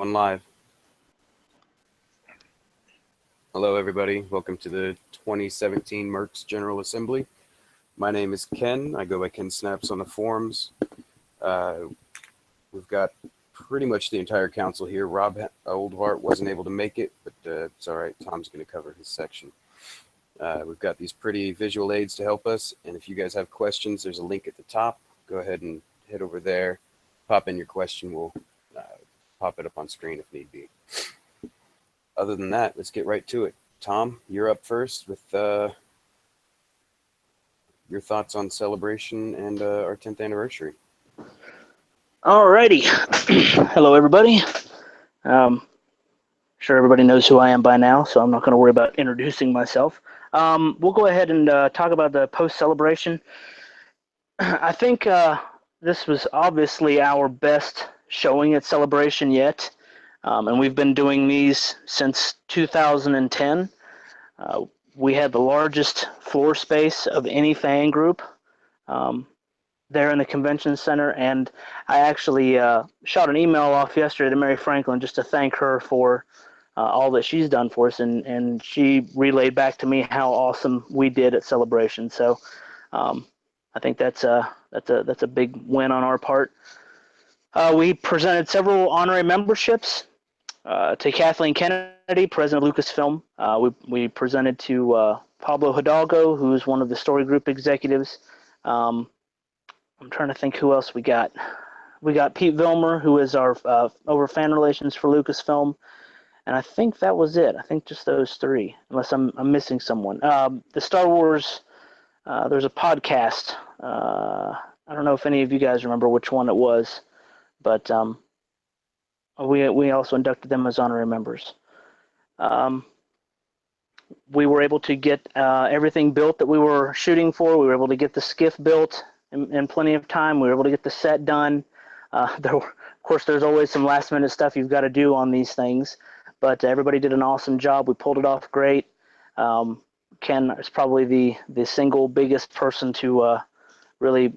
On live. Hello, everybody. Welcome to the 2017 Merck's General Assembly. My name is Ken. I go by Ken Snaps on the forums. We've got pretty much the entire council here. Rob Oldhart wasn't able to make it, but it's all right. Tom's going to cover his section. We've got these pretty visual aids to help us, and if you guys have questions, there's a link at the top. Go ahead and head over there, pop in your question. We'll pop it up on screen if need be. Other than that, let's get right to it. Tom, you're up first with your thoughts on celebration and our 10th anniversary. Alrighty. Hello, everybody. Sure everybody knows who I am by now, so I'm not going to worry about introducing myself. We'll go ahead and talk about the post-celebration. I think this was obviously our best showing at Celebration yet, and we've been doing these since 2010. We had the largest floor space of any fan group there in the convention center, and I actually shot an email off yesterday to Mary Franklin just to thank her for all that she's done for us, and she relayed back to me how awesome we did at Celebration. So I think that's a big win on our part. We presented several honorary memberships to Kathleen Kennedy, president of Lucasfilm. We presented to Pablo Hidalgo, who's one of the story group executives. I'm trying to think who else we got. We got Pete Vilmer, who is our over fan relations for Lucasfilm, and I think that was it. I think just those three, unless I'm missing someone. The Star Wars, there's a podcast. I don't know if any of you guys remember which one it was, but we also inducted them as honorary members. We were able to get everything built that we were shooting for. We were able to get the skiff built in plenty of time. We were able to get the set done. Of course, there's always some last-minute stuff you've got to do on these things, but everybody did an awesome job. We pulled it off great. Ken is probably the single biggest person to really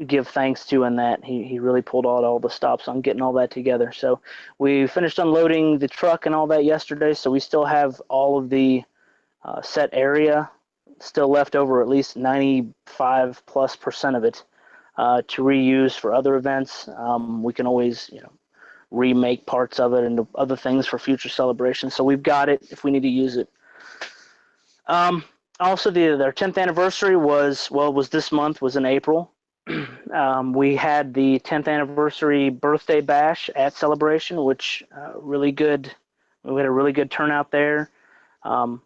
give thanks to in that. He really pulled out all the stops on getting all that together. So we finished unloading the truck and all that yesterday, so we still have all of the set area still left over, at least 95+% of it to reuse for other events. We can always, remake parts of it into other things for future celebrations. So we've got it if we need to use it. Also, their 10th anniversary was this month, was in April. We had the 10th anniversary birthday bash at Celebration, which really good. We had a really good turnout there. I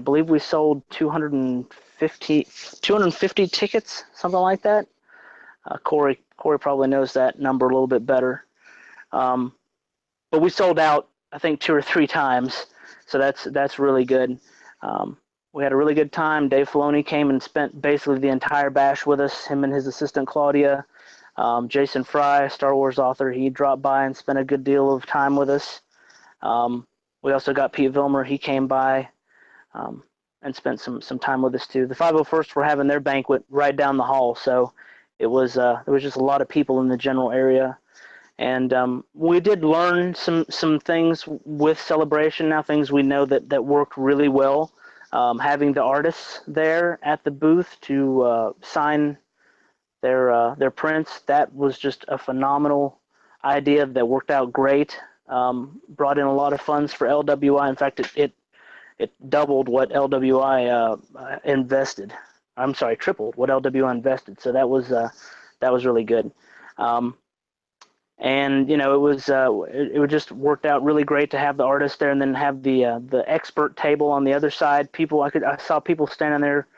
believe we sold 250 tickets, something like that. Corey probably knows that number a little bit better. But we sold out, I think, 2 or 3 times, so that's really good. We had a really good time. Dave Filoni came and spent basically the entire bash with us, him and his assistant Claudia. Jason Fry, Star Wars author, he dropped by and spent a good deal of time with us. We also got Pete Vilmer. He came by and spent some time with us too. The 501st were having their banquet right down the hall, so it was there was just a lot of people in the general area. And we did learn some things with Celebration now, things we know that worked really well. Having the artists there at the booth to sign their prints, that was just a phenomenal idea that worked out great. Brought in a lot of funds for LWI. In fact, it doubled what LWI invested. I'm sorry, tripled what LWI invested. So that was really good. And it just worked out really great to have the artists there, and then have the expert table on the other side. I saw people standing there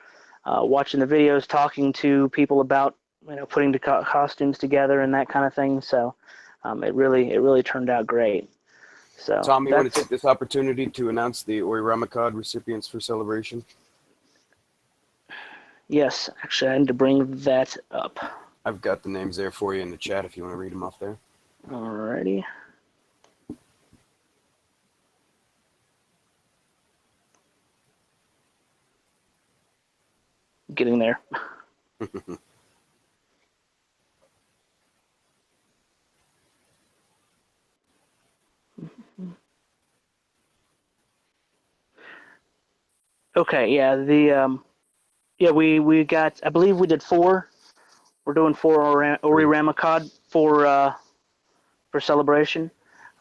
watching the videos, talking to people about putting the costumes together and that kind of thing. So it really turned out great. So Tom, you want to take this opportunity to announce the Oirama Cod recipients for Celebration? Yes, actually, I need to bring that up. I've got the names there for you in the chat if you want to read them off there. Alrighty. Getting there. Okay, yeah, we got, I believe we did 4. We're doing 4 Ori Ramacod for celebration.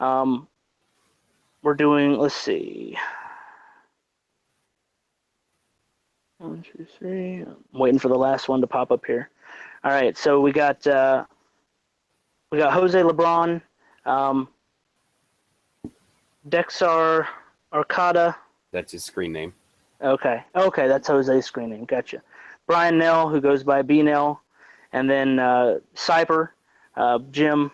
We're doing, let's see, 1, 2, 3. I'm waiting for the last one to pop up here. All right, so we got Jose LeBron, um, Dexar Arcada. That's his screen name. Okay, that's Jose's screen name. Gotcha. Brian Nell, who goes by B Nell, and then Cyper, Jim.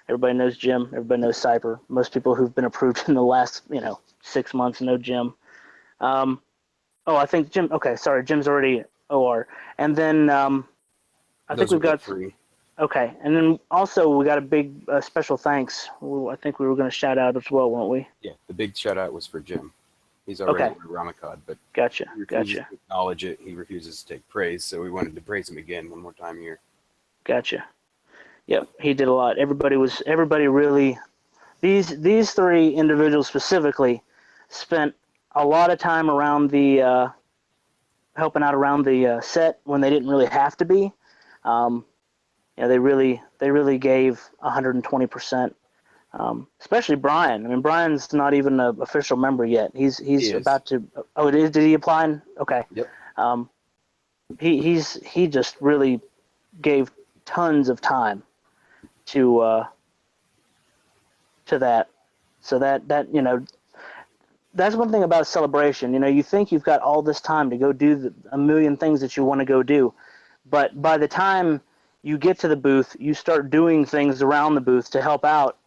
Everybody knows Jim. Everybody knows Cyper. Most people who've been approved in the last 6 months know Jim. I think Jim. Okay, sorry, Jim's already OR. And then I think Those we've are the got 3. Okay, and then also we got a big special thanks. I think we were going to shout out as well, weren't we? Yeah, the big shout out was for Jim. He's already a Ramacod, but Gotcha. he refuses to acknowledge it. He refuses to take praise, so we wanted to praise him again one more time here. Gotcha. Yep, he did a lot. Everybody really. These 3 individuals specifically spent a lot of time around the helping out around the set when they didn't really have to be. They really gave 120%. Especially Brian. I mean, Brian's not even an official member yet. He's about to. Oh, it is. Did he apply? Okay. Yep. He just really gave tons of time to that. So that that's one thing about a celebration. You think you've got all this time to go do a million things that you want to go do, but by the time you get to the booth, you start doing things around the booth to help out.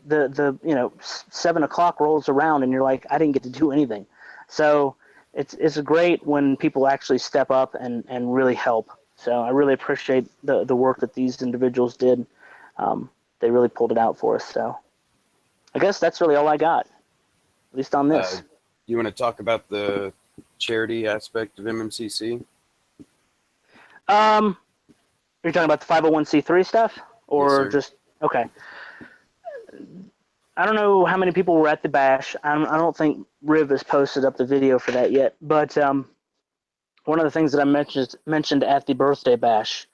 The 7 o'clock rolls around and you're like, I didn't get to do anything. So it's great when people actually step up and really help. So I really appreciate the work that these individuals did. They really pulled it out for us. So I guess that's really all I got, at least on this. You want to talk about the charity aspect of MMCC? Are you talking about the 501c3 stuff, or Yes, just okay? I don't know how many people were at the bash. I don't think Riv has posted up the video for that yet. But one of the things that I mentioned at the birthday bash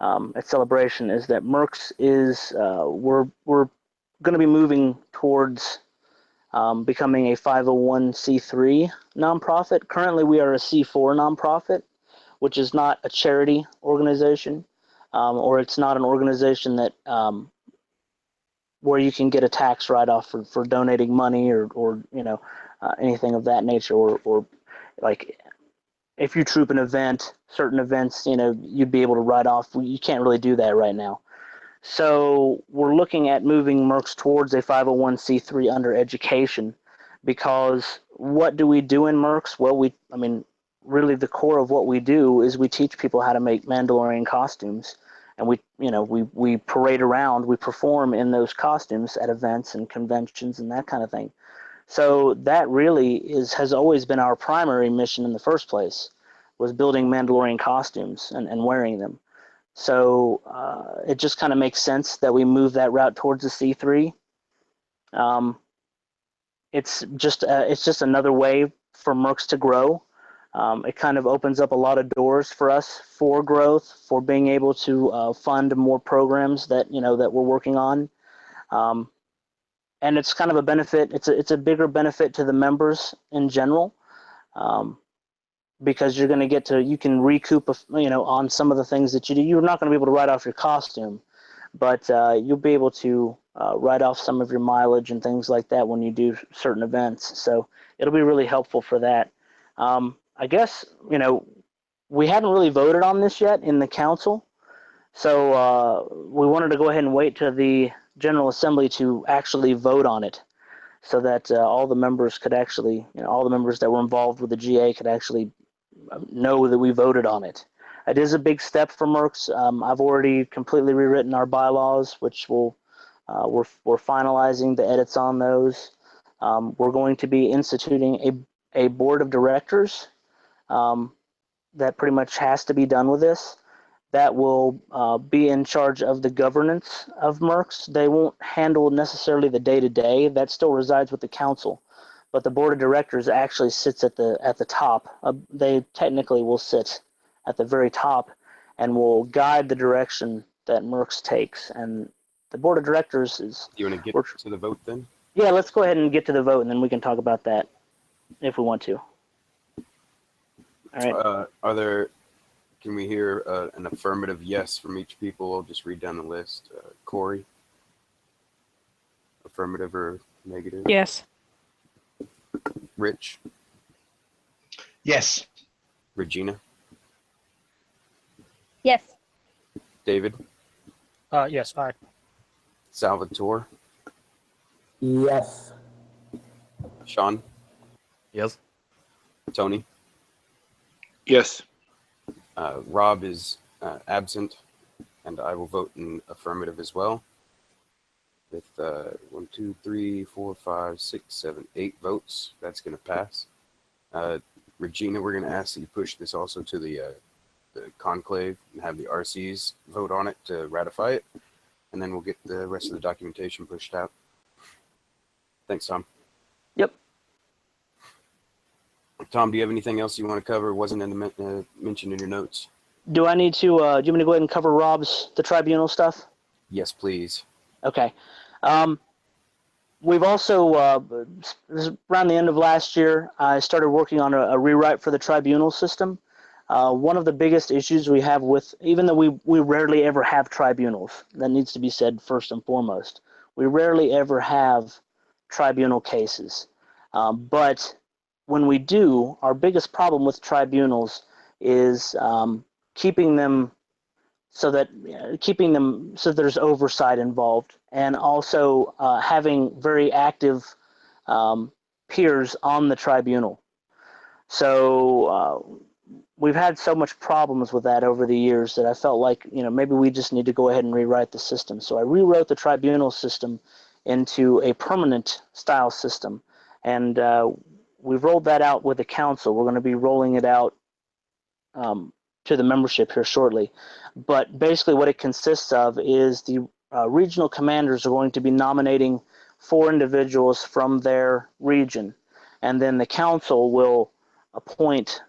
at Celebration is that Merck's is we're going to be moving towards becoming a 501c3 nonprofit. Currently, we are a C4 nonprofit, which is not a charity organization, or it's not an organization that where you can get a tax write-off for donating money or anything of that nature, or like if you troop an event, certain events, you'd be able to write off. You can't really do that right now. So we're looking at moving Merck's towards a 501c3 under education, because what do we do in Merck's? Well, really the core of what we do is we teach people how to make Mandalorian costumes. And we parade around, we perform in those costumes at events and conventions and that kind of thing. So that really has always been our primary mission in the first place, was building Mandalorian costumes and wearing them. So it just kind of makes sense that we move that route towards the C3. It's just another way for Merck's to grow. It kind of opens up a lot of doors for us for growth, for being able to fund more programs that that we're working on, and it's kind of a benefit. It's a bigger benefit to the members in general, because you're going to you can recoup on some of the things that you do. You're not going to be able to write off your costume, but you'll be able to write off some of your mileage and things like that when you do certain events. So it'll be really helpful for that. I guess, we hadn't really voted on this yet in the council, so we wanted to go ahead and wait to the General Assembly to actually vote on it, so that all the members could actually, all the members that were involved with the GA could actually know that we voted on it. It is a big step for Merck's. I've already completely rewritten our bylaws, which we're finalizing the edits on those. We're going to be instituting a board of directors that pretty much has to be done with this, that will be in charge of the governance of Merck's. They won't handle necessarily the day-to-day. That still resides with the council. but the board of directors actually sits at the top. They technically will sit at the very top and will guide the direction that MERX takes. And the board of directors is. Do you want to get to the vote then? Yeah, let's go ahead and get to the vote, and then we can talk about that if we want to. All right. Can we hear an affirmative yes from each people? I'll just read down the list. Corey? Affirmative or negative? Yes. Rich? Yes. Regina? Yes. David? Yes, aye. Salvatore? Yes. Sean? Yes. Tony? Yes. Rob is absent, and I will vote in affirmative as well. With 1, 2, 3, 4, 5, 6, 7, 8 votes, that's going to pass. Regina, we're going to ask that you push this also to the conclave and have the RCs vote on it to ratify it, and then we'll get the rest of the documentation pushed out. Thanks, Tom. Yep. Tom, do you have anything else you want to cover? Wasn't in the mentioned in your notes? Do I need to? Do you want me to go ahead and cover the tribunal stuff? Yes, please. Okay. We've also, around the end of last year, I started working on a rewrite for the tribunal system. One of the biggest issues we have with, even though we rarely ever have tribunals, that needs to be said first and foremost. We rarely ever have tribunal cases. But when we do, our biggest problem with tribunals is keeping them so there's oversight involved, and also having very active peers on the tribunal. So we've had so much problems with that over the years that I felt like, maybe we just need to go ahead and rewrite the system. So I rewrote the tribunal system into a permanent style system, and we've rolled that out with the council. We're going to be rolling it out to the membership here shortly. But basically what it consists of is the regional commanders are going to be nominating 4 individuals from their region, and then the council will appoint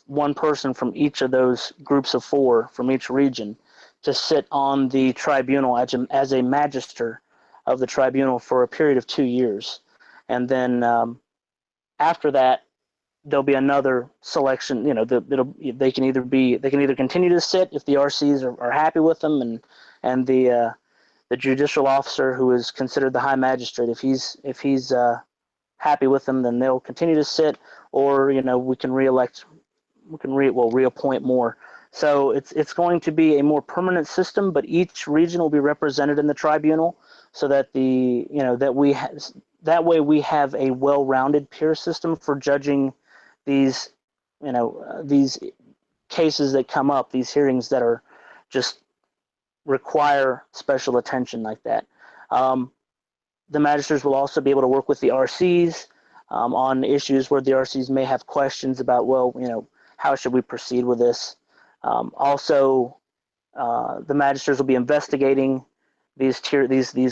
one person from each of those groups of 4 from each region to sit on the tribunal as a magister of the tribunal for a period of 2 years. And then after that, there'll be another selection. They can either continue to sit if the RCs are happy with them, and the judicial officer who is considered the high magistrate, if he's happy with them, then they'll continue to sit, or we can reappoint more. So it's going to be a more permanent system, but each region will be represented in the tribunal, so that that way we have a well-rounded peer system for judging these cases that come up, these hearings that are just require special attention like that. The magistrates will also be able to work with the RCs on issues where the RCs may have questions about, how should we proceed with this? Also, the magistrates will be investigating these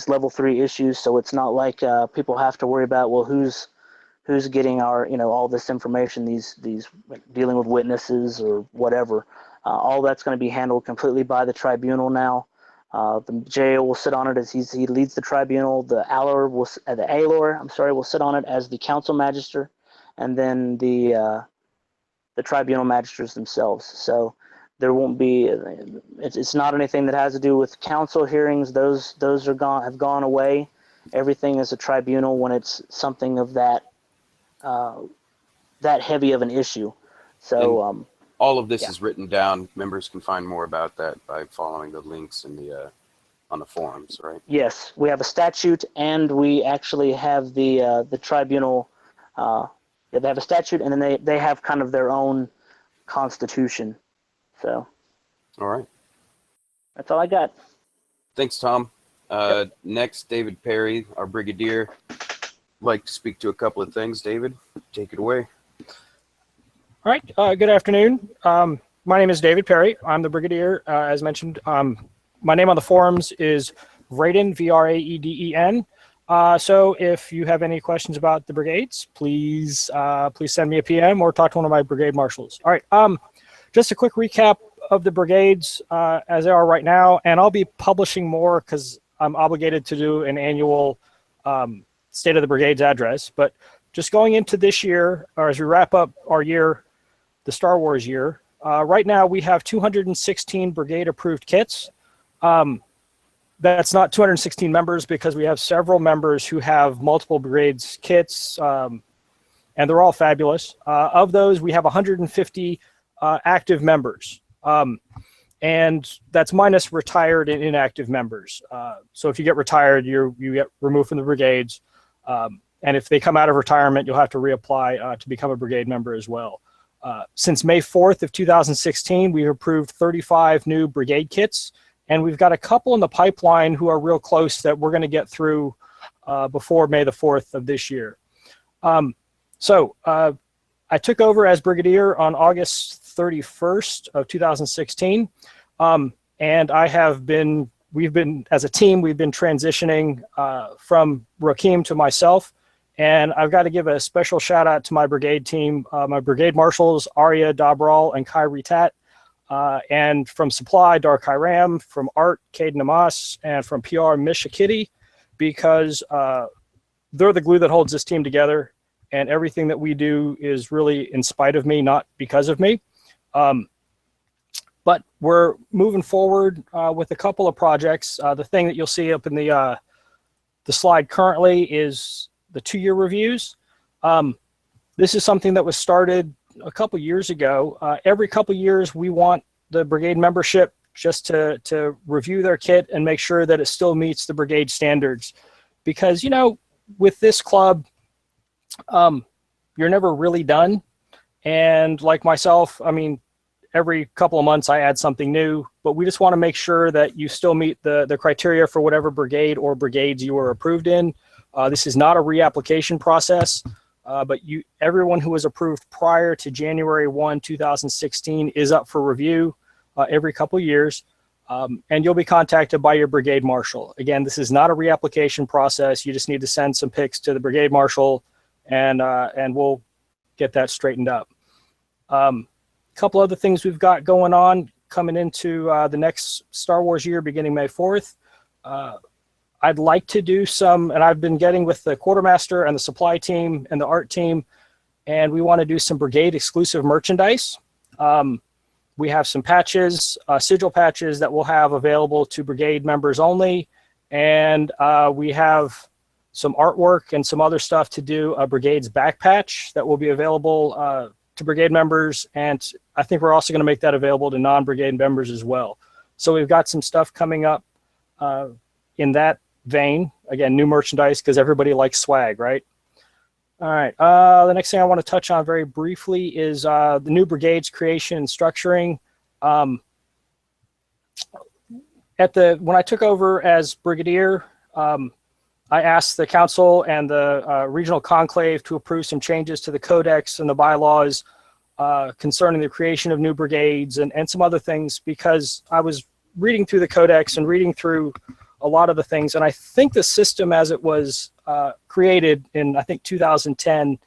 level 3 issues, so it's not like people have to worry about, who's getting our all this information, these dealing with witnesses or whatever. All that's going to be handled completely by the tribunal now. The JO will sit on it as he leads the tribunal. The ALOR will sit on it as the council magister, and then the tribunal magisters themselves. So there won't be. It's not anything that has to do with council hearings. Those have gone away. Everything is a tribunal when it's something of that heavy of an issue. So all of this is written down. Members can find more about that by following the links in on the forums, right? Yes, we have a statute, and we actually have the tribunal. They have a statute, and then they have kind of their own constitution. So. All right. That's all I got. Thanks, Tom. Next, David Perry, our brigadier. Like to speak to a couple of things. David, take it away. All right. Good afternoon. My name is David Perry. I'm the brigadier. As mentioned, my name on the forums is Vraeden, Vraeden. So if you have any questions about the brigades, please send me a PM or talk to one of my brigade marshals. All right. Just a quick recap of the brigades as they are right now, and I'll be publishing more because I'm obligated to do an annual State of the Brigades address. But just going into this year, or as we wrap up our year, the Star Wars year, right now we have 216 brigade approved kits. That's not 216 members because we have several members who have multiple brigades kits, and they're all fabulous. Of those, we have 150 active members, and that's minus retired and inactive members. So if you get retired, you get removed from the brigades, and if they come out of retirement, you'll have to reapply to become a brigade member as well. Since May 4th of 2016, we've approved 35 new brigade kits. And we've got a couple in the pipeline who are real close that we're going to get through before May the 4th of this year. So I took over as brigadier on August 31st of 2016. And we've been, as a team, we've been transitioning from Rakim to myself. And I've got to give a special shout out to my brigade team, my brigade marshals, Arya Dabral and Kai Ritat. And from Supply, Dark Hiram, from Art, Cade Namas, and from PR, Misha Kitty, because they're the glue that holds this team together, and everything that we do is really in spite of me, not because of me. But we're moving forward with a couple of projects. The thing that you'll see up in the slide currently is the 2-year reviews. This is something that was started a couple years ago. Every couple years, we want the brigade membership just to review their kit and make sure that it still meets the brigade standards. Because, you know, with this club, you're never really done. And like myself, I mean, every couple of months I add something new, but we just want to make sure that you still meet the criteria for whatever brigade or brigades you are approved in. This is not a reapplication process. But everyone who was approved prior to January 1, 2016 is up for review every couple of years, and you'll be contacted by your brigade marshal. Again, this is not a reapplication process. You just need to send some pics to the brigade marshal, and we'll get that straightened up. A couple other things we've got going on coming into the next Star Wars year, beginning May 4th. I'd like to do some, and I've been getting with the quartermaster and the supply team and the art team, and we want to do some brigade exclusive merchandise. We have some patches, sigil patches that we'll have available to brigade members only. And we have some artwork and some other stuff to do a brigade's back patch that will be available to brigade members. And I think we're also going to make that available to non-brigade members as well. So we've got some stuff coming up in that vein. Again, new merchandise because everybody likes swag, right? All right. The next thing I want to touch on very briefly is the new brigade's creation and structuring. When I took over as brigadier, I asked the council and the regional conclave to approve some changes to the codex and the bylaws concerning the creation of new brigades and some other things, because I was reading through the codex and reading through a lot of the things. And I think the system as it was created in, I think, 2010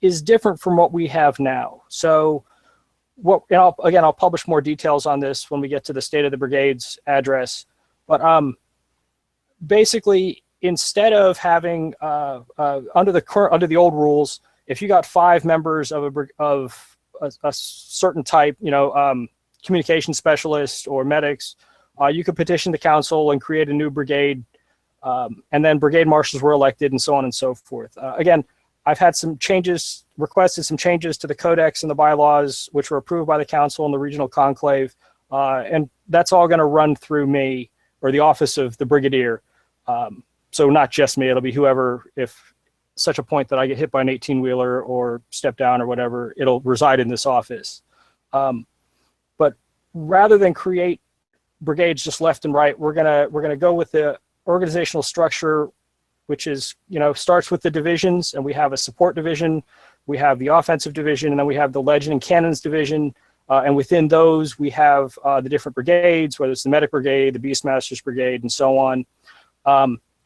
is different from what we have now. So I'll publish more details on this when we get to the State of the Brigades address. But basically, instead of having under the old rules, if you got 5 members of a certain type, communication specialist or medics, you could petition the council and create a new brigade, and then brigade marshals were elected and so on and so forth. Again, I've had some changes, requested some changes to the codex and the bylaws, which were approved by the council and the regional conclave, and that's all going to run through me or the office of the brigadier. So not just me, it'll be whoever, if such a point that I get hit by an 18-wheeler or step down or whatever, it'll reside in this office. But rather than create brigades just left and right, we're gonna go with the organizational structure, which is, starts with the divisions, and we have a support division, we have the offensive division, and then we have the legend and cannons division, and within those we have the different brigades, whether it's the medic brigade, the beastmasters brigade, and so on.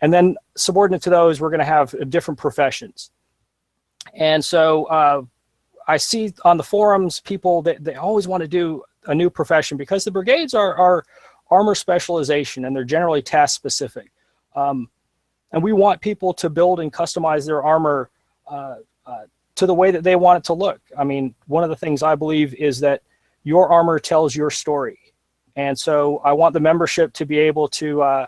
And then subordinate to those, we're going to have different professions. And so I see on the forums people that they always want to do a new profession because the brigades are armor specialization and they're generally task specific. And we want people to build and customize their armor to the way that they want it to look. I mean, one of the things I believe is that your armor tells your story. And so I want the membership to be able to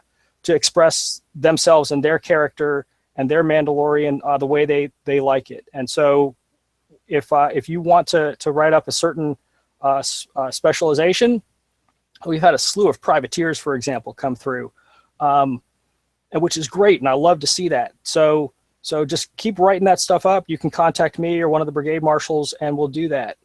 express themselves and their character and their Mandalorian the way they like it. And so if you want to write up a certain specialization, we've had a slew of privateers, for example, come through, and which is great. And I love to see that. So just keep writing that stuff up. You can contact me or one of the brigade marshals and we'll do that.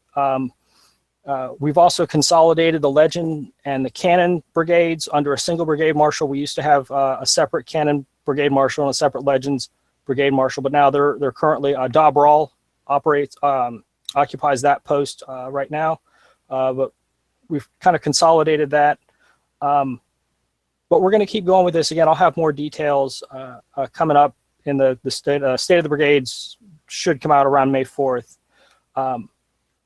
We've also consolidated the Legend and the Cannon brigades under a single brigade marshal. We used to have a separate Cannon brigade marshal and a separate Legends brigade marshal, but now they're currently Dobral occupies that post right now. But we've kind of consolidated that. But we're going to keep going with this. Again, I'll have more details coming up in the state of the brigades should come out around May 4th.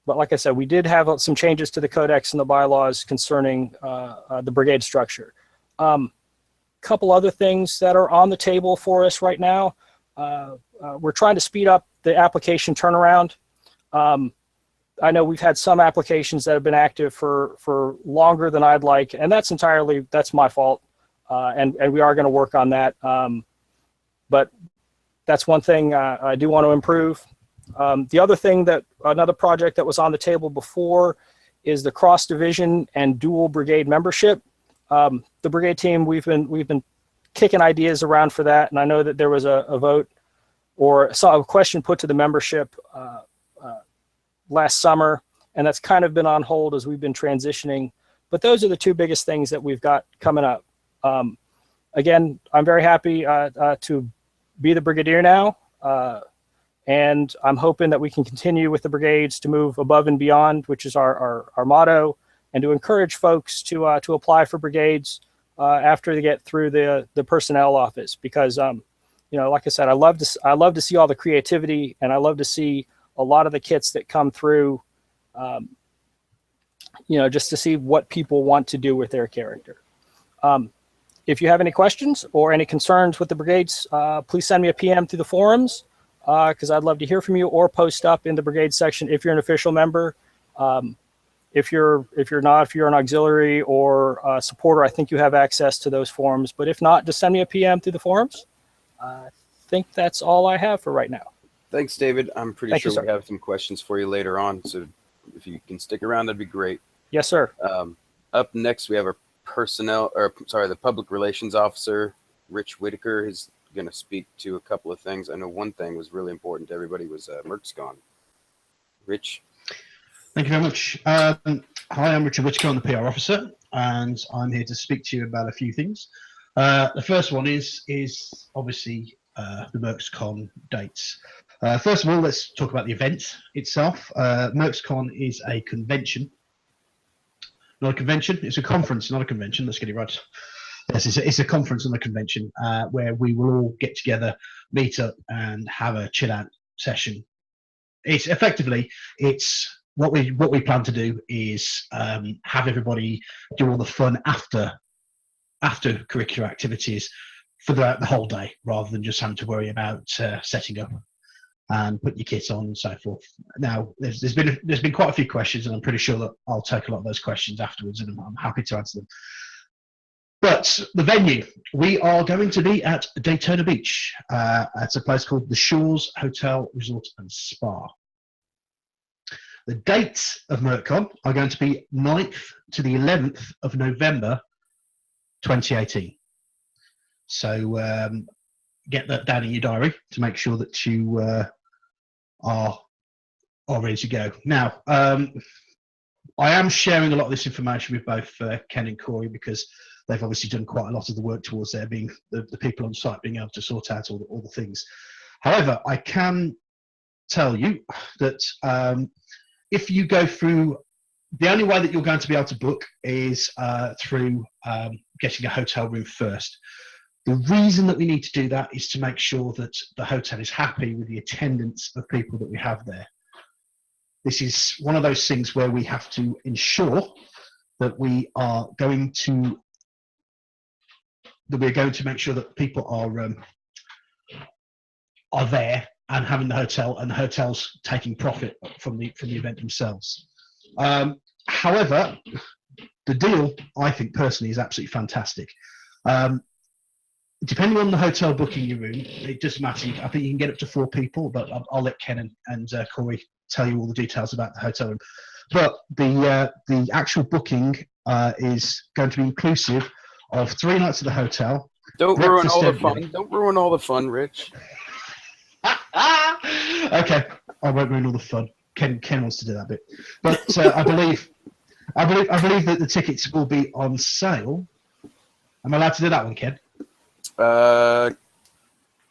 But like I said, we did have some changes to the codex and the bylaws concerning the brigade structure. Couple other things that are on the table for us right now. We're trying to speed up the application turnaround. I know we've had some applications that have been active for longer than I'd like, and that's my fault. And we are going to work on that. But that's one thing I do want to improve. The other thing another project that was on the table before is the cross division and dual brigade membership. The brigade team, we've been kicking ideas around for that. And I know that there was a vote or a question put to the membership last summer, and that's kind of been on hold as we've been transitioning. But those are the two biggest things that we've got coming up. Again, I'm very happy to be the brigadier now. And I'm hoping that we can continue with the brigades to move above and beyond, which is our motto, and to encourage folks to apply for brigades after they get through the personnel office. Because like I said, I love to see all the creativity, and I love to see a lot of the kits that come through. Just to see what people want to do with their character. If you have any questions or any concerns with the brigades, please send me a PM through the forums. Because I'd love to hear from you, or post up in the brigade section if you're an official member. If you're an auxiliary or a supporter, I think you have access to those forums. But if not, just send me a PM through the forums. I think that's all I have for right now. Thanks, David. I'm pretty Thank you, sure sir. we have some questions for you later on. So if you can stick around, that'd be great. Yes, sir. Up next, we have the public relations officer, Rich Whitaker. Is going to speak to a couple of things. I know one thing was really important to everybody was MMCC. Rich? Thank you very much. Hi, I'm Richard Whitaker. I'm the PR officer, and I'm here to speak to you about a few things. The first one is obviously the MMCC dates. First of all, let's talk about the event itself. MMCC is a convention. Not a convention, it's a conference, not a convention. Let's get it right. Yes, it's a conference and a convention where we will all get together, meet up, and have a chill out session. It's what we plan to do is have everybody do all the fun after curricular activities throughout the whole day, rather than just having to worry about setting up and put your kit on and so forth. Now, there's been quite a few questions, and I'm pretty sure that I'll take a lot of those questions afterwards, and I'm happy to answer them. But the venue, we are going to be at Daytona Beach. At a place called the Shores Hotel, Resort and Spa. The dates of MMCC are going to be 9th to the 11th of November 2018. So get that down in your diary to make sure that you are ready to go. Now, I am sharing a lot of this information with both Ken and Corey, because they've obviously done quite a lot of the work towards there being the people on site being able to sort out all the things. However, I can tell you that if you go through, the only way that you're going to be able to book is through getting a hotel room first. The reason that we need to do that is to make sure that the hotel is happy with the attendance of people that we have there. This is one of those things where we have to ensure that we're going to make sure that people are there and having the hotel, and the hotel's taking profit from the event themselves. However, the deal, I think personally, is absolutely fantastic. Depending on the hotel booking your room, it doesn't matter. I think you can get up to 4 people, but I'll let Ken and Corey tell you all the details about the hotel room. But the actual booking is going to be inclusive of 3 nights at the hotel. Don't ruin all the fun. Don't ruin all the fun, Rich. Okay, I won't ruin all the fun. Ken wants to do that bit, but I believe that the tickets will be on sale. Am I allowed to do that one, Ken?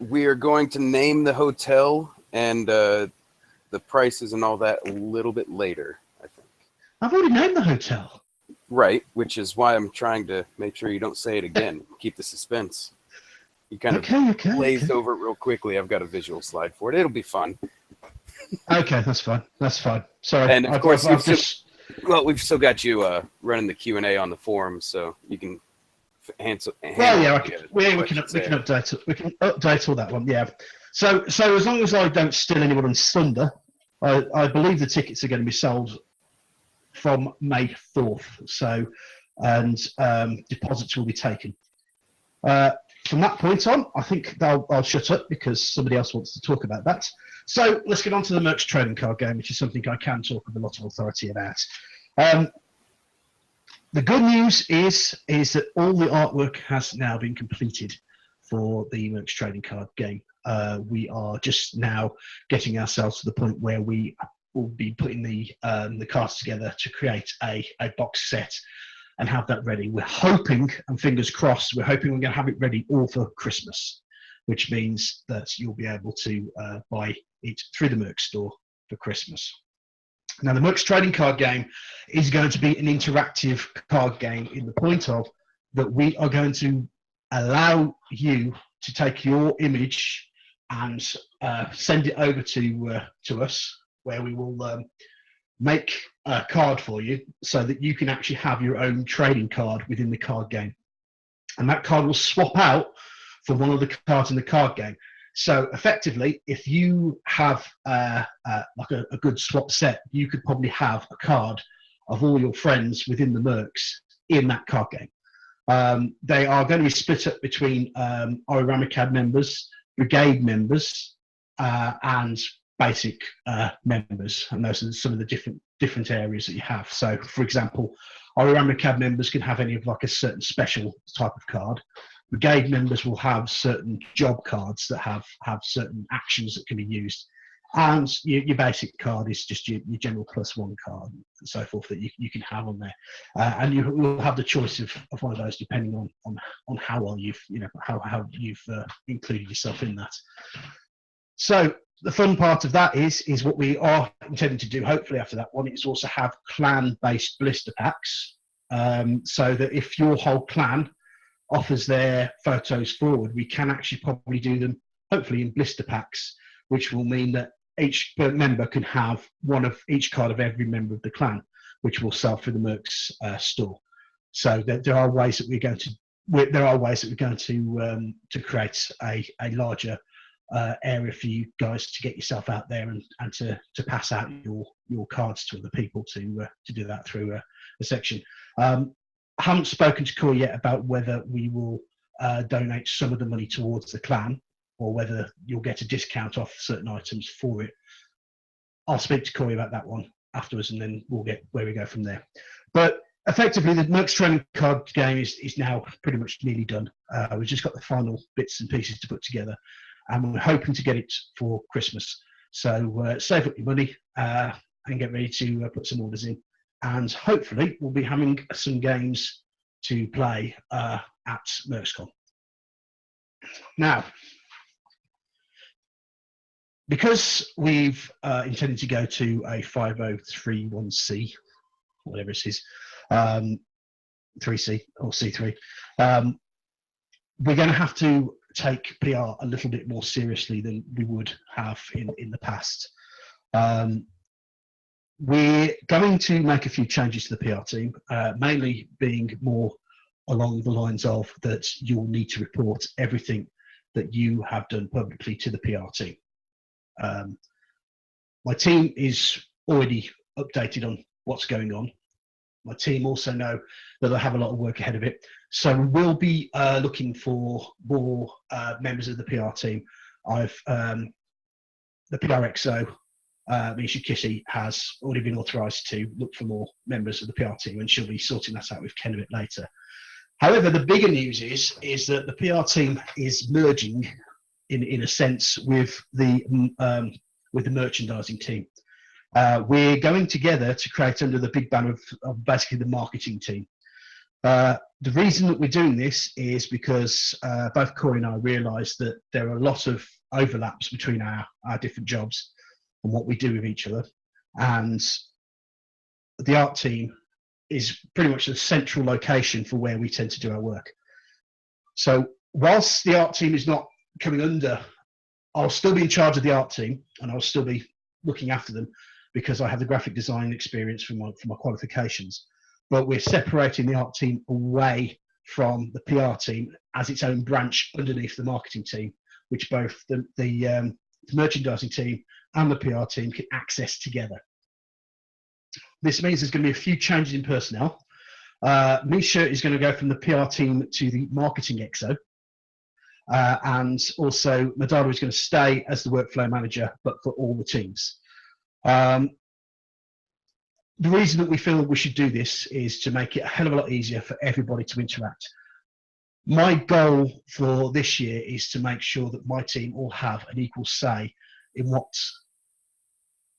We are going to name the hotel and the prices and all that a little bit later, I think. I've already named the hotel. Right, which is why I'm trying to make sure you don't say it again. Keep the suspense. You kind of glazed over it real quickly. I've got a visual slide for it. It'll be fun. Okay, that's fine. That's fine. Sorry. And of course, we've still got you running the Q&A on the forum, so you can handle. Well, yeah, we can update it. We can update all that one. Yeah. So as long as I don't steal anyone's thunder, I believe the tickets are going to be sold from May 4th. So, and deposits will be taken. From that point on, I think I'll shut up because somebody else wants to talk about that. So let's get on to the Mercs trading card game, which is something I can talk with a lot of authority about. The good news is that all the artwork has now been completed for the Mercs trading card game. We are just now getting ourselves to the point where we will be putting the cards together to create a box set and have that ready. We're hoping, and fingers crossed, we're hoping we're going to have it ready all for Christmas, which means that you'll be able to buy it through the Mercs store for Christmas. Now, the Mercs trading card game is going to be an interactive card game in the point of that we are going to allow you to take your image and send it over to us, where we will make a card for you so that you can actually have your own trading card within the card game. And that card will swap out for one of the cards in the card game. So effectively, if you have like a good swap set, you could probably have a card of all your friends within the Mercs in that card game. They are going to be split up between Ramicad members, Brigade members, and basic members, and those are some of the different areas that you have. So, for example, Ramicad members can have any of like a certain special type of card. Brigade members will have certain job cards that have certain actions that can be used, and your basic card is just your general +1 card and so forth that you can have on there, and you will have the choice of one of those depending on how well you've how you've included yourself in that. So the fun part of that is what we are intending to do. Hopefully after that one, is also have clan-based blister packs, so that if your whole clan offers their photos forward, we can actually probably do them hopefully in blister packs, which will mean that each member can have one of each card of every member of the clan, which will sell through the Mercs store. So there are ways that we're going to create a larger area for you guys to get yourself out there and to pass out your cards to other people to do that through a section. I haven't spoken to Corey yet about whether we will donate some of the money towards the clan or whether you'll get a discount off certain items for it. I'll speak to Corey about that one afterwards, and then we'll get where we go from there. But effectively, the Mercs trading card game is now pretty much nearly done. We've just got the final bits and pieces to put together, and we're hoping to get it for Christmas. So save up your money and get ready to put some orders in. And hopefully we'll be having some games to play at MercsCon. Now, because we've intended to go to a 5031C, whatever it is, 3C or C3, we're going to have to take PR a little bit more seriously than we would have in the past. We're going to make a few changes to the PR team, mainly being more along the lines of that you'll need to report everything that you have done publicly to the PR team. My team is already updated on what's going on. My team also know that I have a lot of work ahead of it. So we will be looking for more members of the PR team. The PRXO, Misha Kitty, has already been authorised to look for more members of the PR team, and she'll be sorting that out with Ken a bit later. However, the bigger news is that the PR team is merging, in a sense, with the merchandising team. We're going together to create under the big banner of basically the marketing team. The reason that we're doing this is because both Corey and I realised that there are a lot of overlaps between our different jobs and what we do with each other. And the art team is pretty much the central location for where we tend to do our work. So whilst the art team is not coming under, I'll still be in charge of the art team and I'll still be looking after them because I have the graphic design experience from my qualifications. But we're separating the art team away from the PR team as its own branch underneath the marketing team, which both the merchandising team and the PR team can access together. This means there's going to be a few changes in personnel. Misha is going to go from the PR team to the marketing exo. And also Madara is going to stay as the workflow manager, but for all the teams. The reason that we feel we should do this is to make it a hell of a lot easier for everybody to interact. My goal for this year is to make sure that my team all have an equal say in what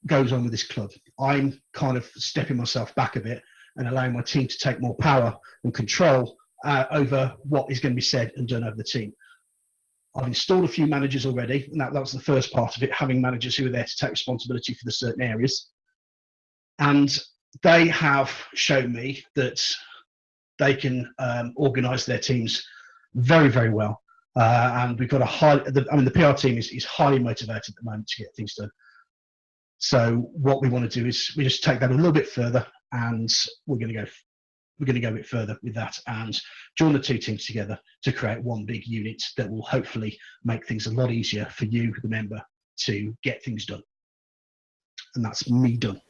goes on with this club. I'm kind of stepping myself back a bit and allowing my team to take more power and control over what is going to be said and done over the team. I've installed a few managers already, and that was the first part of it, having managers who are there to take responsibility for the certain areas. And they have shown me that they can organise their teams very, very well. And we've got the PR team is highly motivated at the moment to get things done. So what we want to do is we just take that a little bit further, and we're going to go a bit further with that and join the two teams together to create one big unit that will hopefully make things a lot easier for you, the member, to get things done. And that's me done.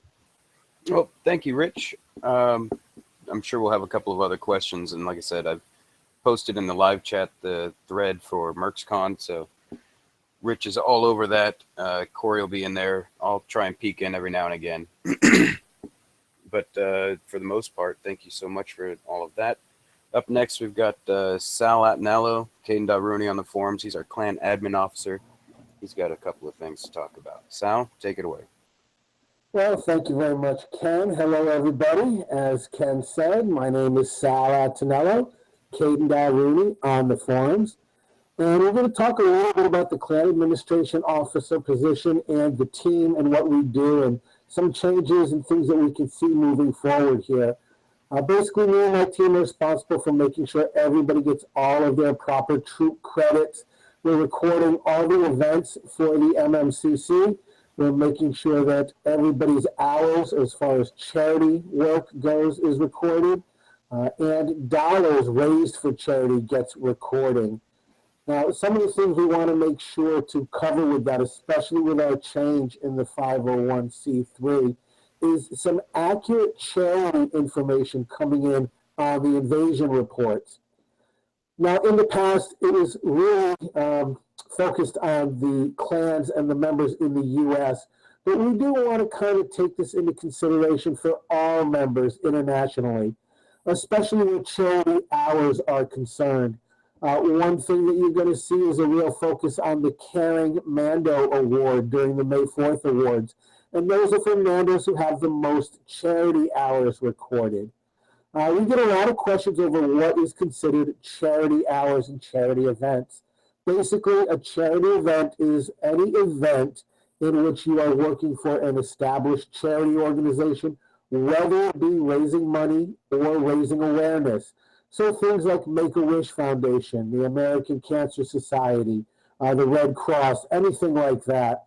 Well, thank you, Rich. I'm sure we'll have a couple of other questions. And like I said, I've posted in the live chat the thread for MercsCon. So Rich is all over that. Corey will be in there. I'll try and peek in every now and again. But for the most part, thank you so much for all of that. Up next, we've got Sal Atinello, Caden Rooney on the forums. He's our clan admin officer. He's got a couple of things to talk about. Sal, take it away. Well, thank you very much, Ken. Hello, everybody. As Ken said, my name is Sal Atinello, Caden Rooney on the forums. And we're going to talk a little bit about the clan administration officer position and the team and what we do and some changes and things that we can see moving forward here. Basically, me and my team are responsible for making sure everybody gets all of their proper troop credits. We're recording all the events for the MMCC. We're making sure that everybody's hours as far as charity work goes is recorded, and dollars raised for charity gets recording. Now, some of the things we want to make sure to cover with that, especially with our change in the 501c3, is some accurate charity information coming in on the invasion reports. Now, in the past, it was really focused on the clans and the members in the U.S., but we do want to kind of take this into consideration for all members internationally, especially where charity hours are concerned. One thing that you're going to see is a real focus on the Caring Mando Award during the May 4th Awards. And those are for Mandos who have the most charity hours recorded. We get a lot of questions over what is considered charity hours and charity events. Basically, a charity event is any event in which you are working for an established charity organization, whether it be raising money or raising awareness. So things like Make-A-Wish Foundation, the American Cancer Society, the Red Cross, anything like that.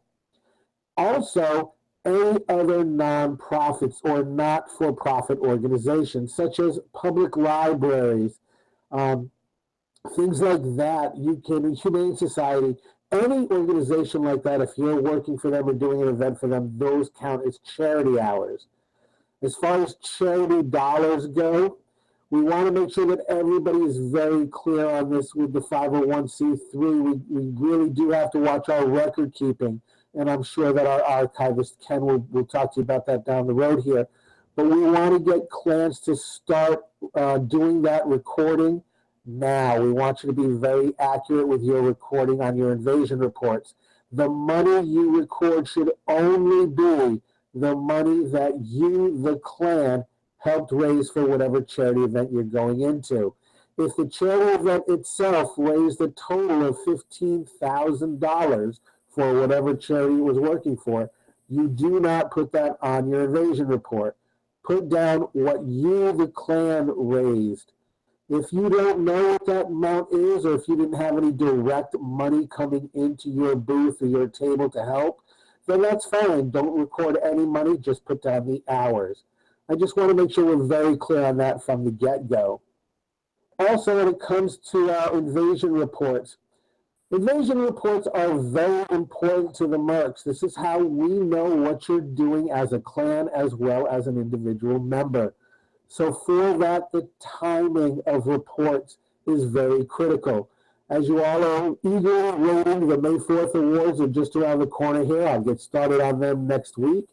Also, any other nonprofits or not-for-profit organizations, such as public libraries, things like that. You can, Humane Society, any organization like that, if you're working for them or doing an event for them, those count as charity hours. As far as charity dollars go, we want to make sure that everybody is very clear on this with the 501c3. We really do have to watch our record keeping, and I'm sure that our archivist, Ken, will talk to you about that down the road here. But we want to get clans to start doing that recording now. We want you to be very accurate with your recording on your invasion reports. The money you record should only be the money that you, the clan, helped raise for whatever charity event you're going into. If the charity event itself raised a total of $15,000 for whatever charity it was working for, you do not put that on your invasion report. Put down what you, the clan, raised. If you don't know what that amount is, or if you didn't have any direct money coming into your booth or your table to help, then that's fine. Don't record any money, just put down the hours. I just want to make sure we're very clear on that from the get-go. Also, when it comes to invasion reports are very important to the Mercs. This is how we know what you're doing as a clan as well as an individual member. So for that, the timing of reports is very critical. As you all are eagerly waiting, the May 4th awards are just around the corner here. I'll get started on them next week.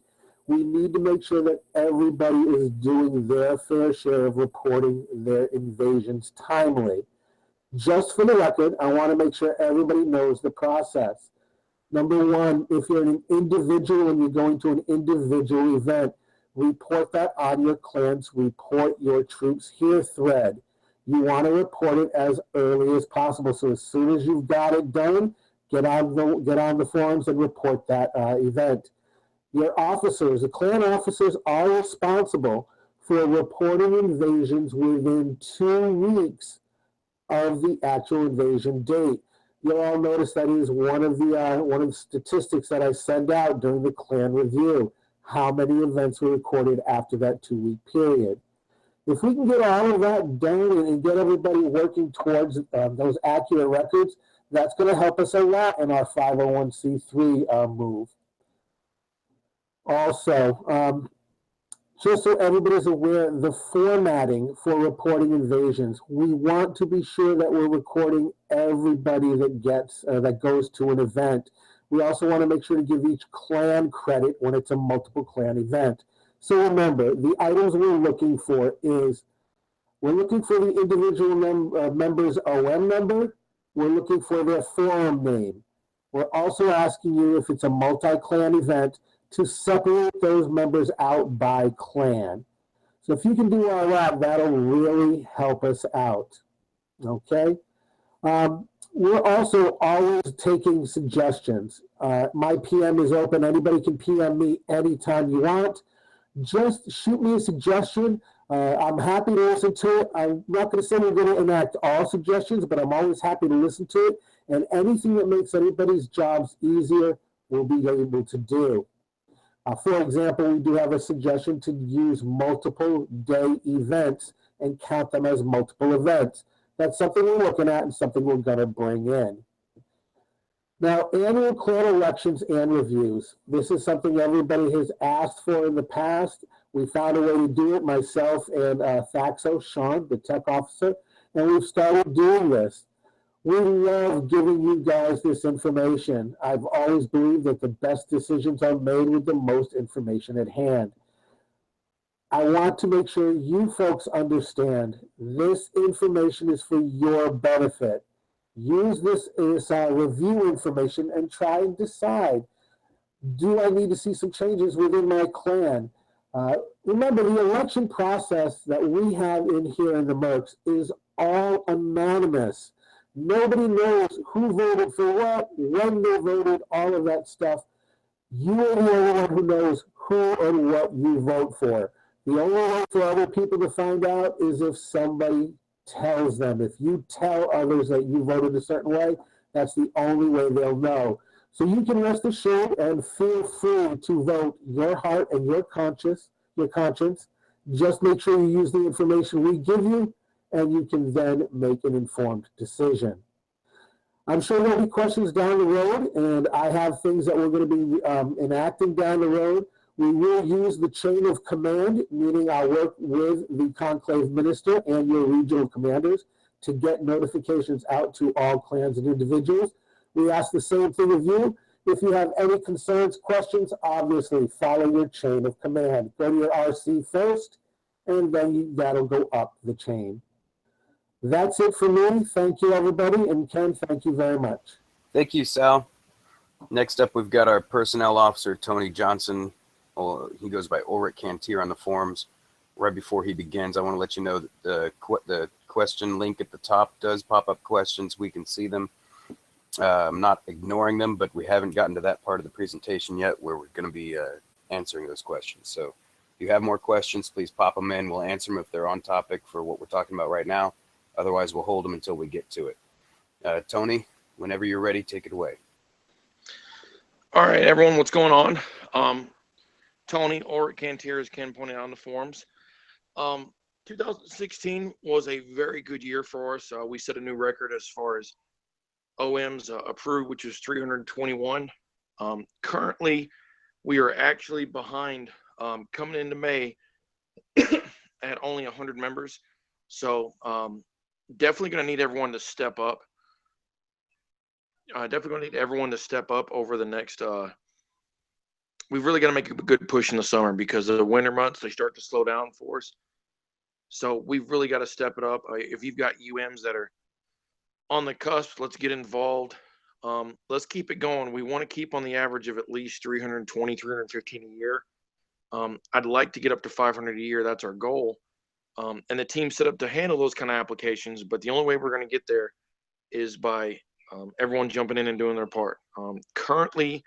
We need to make sure that everybody is doing their fair share of reporting their invasions timely. Just for the record, I want to make sure everybody knows the process. Number one, if you're an individual and you're going to an individual event, report that on your clan's Report Your Troops Here thread. You want to report it as early as possible. So as soon as you've got it done, get on the forums and report that event. Your officers, the clan officers, are responsible for reporting invasions within 2 weeks of the actual invasion date. You'll all notice that is one of the statistics that I send out during the clan review. How many events were recorded after that 2-week period? If we can get all of that done and get everybody working towards those accurate records, that's going to help us a lot in our 501c3 move. Also, just so everybody's aware, the formatting for reporting invasions, we want to be sure that we're recording everybody that goes to an event. We also want to make sure to give each clan credit when it's a multiple clan event. So remember, the items we're looking for is, we're looking for the individual member's OM number. We're looking for their forum name. We're also asking you, if it's a multi-clan event, to separate those members out by clan. So if you can do all that, that'll really help us out, okay? We're also always taking suggestions. My PM is open. Anybody can PM me anytime you want. Just shoot me a suggestion. I'm happy to listen to it. I'm not going to say we're going to enact all suggestions, but I'm always happy to listen to it. And anything that makes anybody's jobs easier, we'll be able to do. For example, we do have a suggestion to use multiple day events and count them as multiple events. That's something we're looking at and something we're going to bring in. Now, annual clan elections and reviews. This is something everybody has asked for in the past. We found a way to do it, myself and Thaxo, Sean, the tech officer, and we've started doing this. We love giving you guys this information. I've always believed that the best decisions are made with the most information at hand. I want to make sure you folks understand this information is for your benefit. Use this review information and try and decide, do I need to see some changes within my clan? Remember, the election process that we have in here in the Mercs is all anonymous. Nobody knows who voted for what, when they voted, all of that stuff. You are the only one who knows who and what you vote for. The only way for other people to find out is if somebody tells them. If you tell others that you voted a certain way, that's the only way they'll know. So you can rest assured and feel free to vote your heart and your conscience. Just make sure you use the information we give you, and you can then make an informed decision. I'm sure there'll be questions down the road, and I have things that we're going to be enacting down the road. We will use the chain of command, meaning I'll work with the conclave minister and your regional commanders to get notifications out to all clans and individuals. We ask the same thing of you. If you have any concerns, questions, obviously follow your chain of command. Go to your RC first, and then that'll go up the chain. That's it for me. Thank you, everybody. And Ken, thank you very much. Thank you, Sal. Next up, we've got our personnel officer, Tony Johnson. He goes by Ulrich Cantier on the forums. Right before he begins, I want to let you know that the question link at the top does pop up questions. We can see them. I'm not ignoring them, but we haven't gotten to that part of the presentation yet where we're going to be answering those questions. So if you have more questions, please pop them in. We'll answer them if they're on topic for what we're talking about right now. Otherwise, we'll hold them until we get to it. Tony, whenever you're ready, take it away. All right, everyone, what's going on? Tony Ulrich Cantier, as Ken pointed out on the forums. 2016 was a very good year for us. We set a new record as far as OMs approved, which was 321. Currently, we are actually behind coming into May at only 100 members. So definitely going to need everyone to step up. Definitely going to need everyone to step up over the next. We've really got to make a good push in the summer because the winter months, they start to slow down for us. So we've really got to step it up. If you've got UMs that are on the cusp, let's get involved. Let's keep it going. We want to keep on the average of at least 320, 315 a year. I'd like to get up to 500 a year. That's our goal. And the team's set up to handle those kind of applications. But the only way we're going to get there is by everyone jumping in and doing their part. Currently,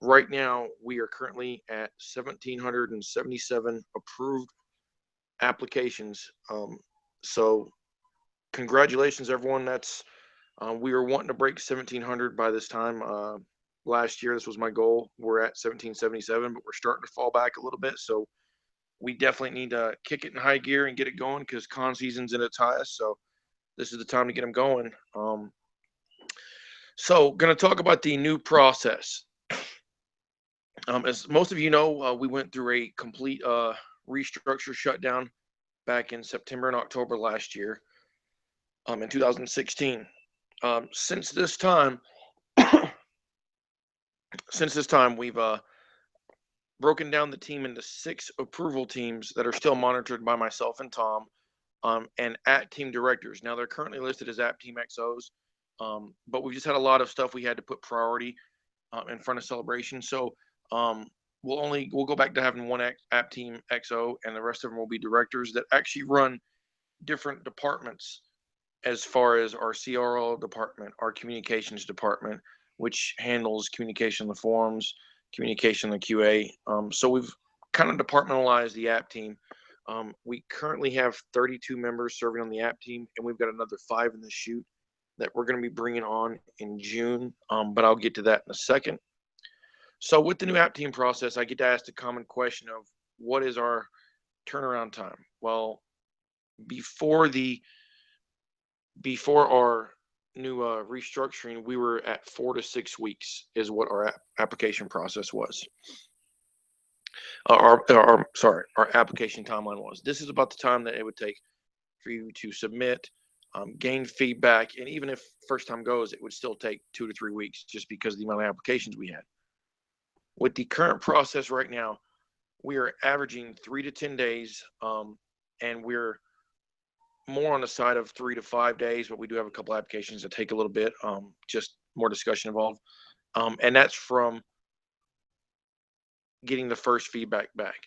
right now, we are currently at 1,777 approved applications. So congratulations, everyone. That's we were wanting to break 1,700 by this time. Last year, this was my goal. We're at 1,777, but we're starting to fall back a little bit. So we definitely need to kick it in high gear and get it going because con season's in its highest. So this is the time to get them going. So going to talk about the new process. As most of you know, we went through a complete restructure shutdown back in September and October last year, in 2016. Since this time, we've broken down the team into 6 approval teams that are still monitored by myself and Tom, and at-team directors. Now, they're currently listed as app-team XOs, but we just had a lot of stuff we had to put priority in front of celebration. So we'll go back to having one app team XO, and the rest of them will be directors that actually run different departments as far as our CRO department, our communications department, which handles communication in the forums, communication in the QA. So we've kind of departmentalized the app team. We currently have 32 members serving on the app team, and we've got another 5 in the chute that we're going to be bringing on in June, but I'll get to that in a second. So with the new app team process, I get to ask the common question of what is our turnaround time? Well, before our new restructuring, we were at 4 to 6 weeks is what our application process was. Our application timeline was. This is about the time that it would take for you to submit, gain feedback, and even if first time goes, it would still take 2 to 3 weeks just because of the amount of applications we had. With the current process right now, we are averaging 3 to 10 days, and we're more on the side of 3 to 5 days, but we do have a couple applications that take a little bit, just more discussion involved. And that's from getting the first feedback back.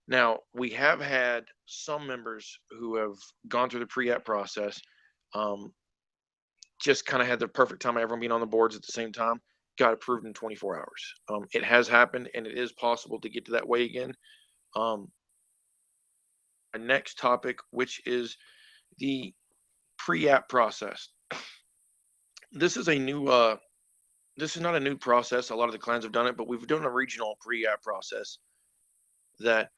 Now, we have had some members who have gone through the pre-app process, just kind of had the perfect time of everyone being on the boards at the same time, got approved in 24 hours. It has happened, and it is possible to get to that way again. Our next topic, which is the pre-app process. This is a new, this is not a new process. A lot of the clans have done it, but we've done a regional pre-app process that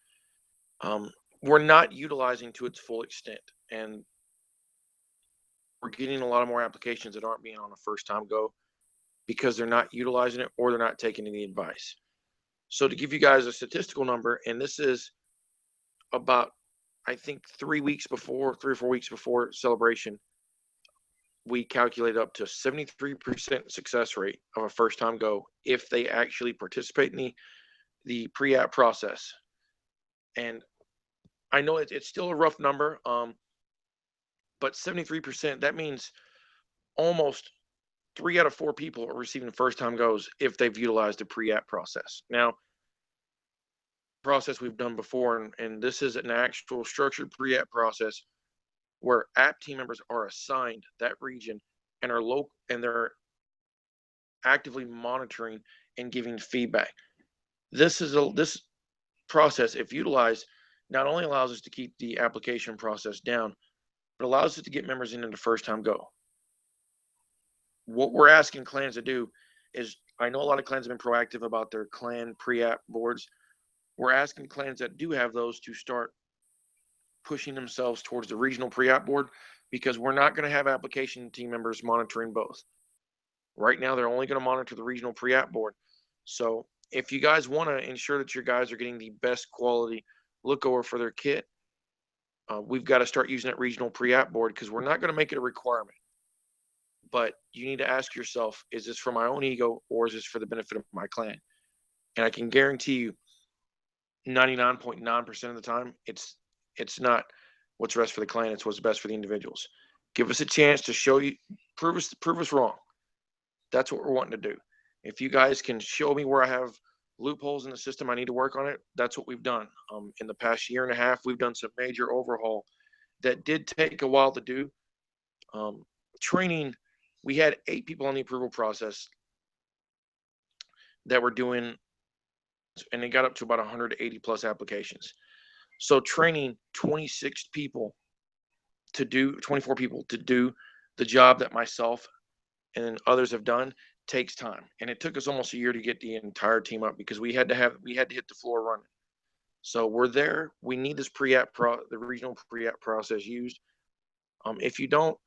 we're not utilizing to its full extent. And we're getting a lot of more applications that aren't being on a first time go because they're not utilizing it or they're not taking any advice. So to give you guys a statistical number, and this is about, I think 3 or 4 weeks before celebration, we calculate up to 73% success rate of a first time go if they actually participate in the pre-app process. And I know it's still a rough number, but 73%, that means almost 3 out of 4 people are receiving first time goes if they've utilized a pre-app process. Now, process we've done before, and this is an actual structured pre-app process where app team members are assigned that region and are local, and they're actively monitoring and giving feedback. This process, if utilized, not only allows us to keep the application process down, but allows us to get members into the first time go. What we're asking clans to do is, I know a lot of clans have been proactive about their clan pre-app boards. We're asking clans that do have those to start pushing themselves towards the regional pre-app board, because we're not going to have application team members monitoring both. Right now, they're only going to monitor the regional pre-app board. So if you guys want to ensure that your guys are getting the best quality look over for their kit, we've got to start using that regional pre-app board, because we're not going to make it a requirement. But you need to ask yourself, is this for my own ego or is this for the benefit of my clan? And I can guarantee you 99.9% of the time, it's not what's best for the clan, it's what's best for the individuals. Give us a chance to show you, prove us wrong. That's what we're wanting to do. If you guys can show me where I have loopholes in the system, I need to work on it. That's what we've done. In the past year and a half, we've done some major overhaul that did take a while to do. Training, we had 8 people on the approval process that were doing, and it got up to about 180 plus applications. So training 24 people to do the job that myself and others have done takes time. And it took us almost a year to get the entire team up, because we had to hit the floor running. So we're there. We need this the regional pre-app process used. If you don't,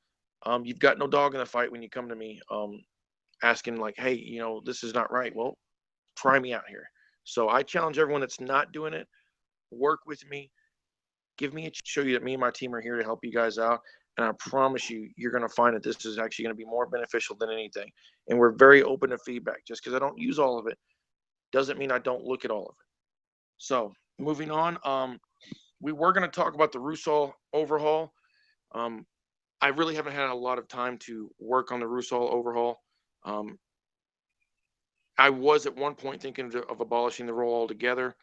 you've got no dog in the fight when you come to me asking like, hey, this is not right. Well, try me out here. So I challenge everyone that's not doing it, work with me, show you that me and my team are here to help you guys out. And I promise you, you're going to find that this is actually going to be more beneficial than anything. And we're very open to feedback. Just because I don't use all of it doesn't mean I don't look at all of it. So moving on, we were going to talk about the Rusal overhaul. I really haven't had a lot of time to work on the Rusal overhaul. I was at one point thinking of abolishing the role altogether.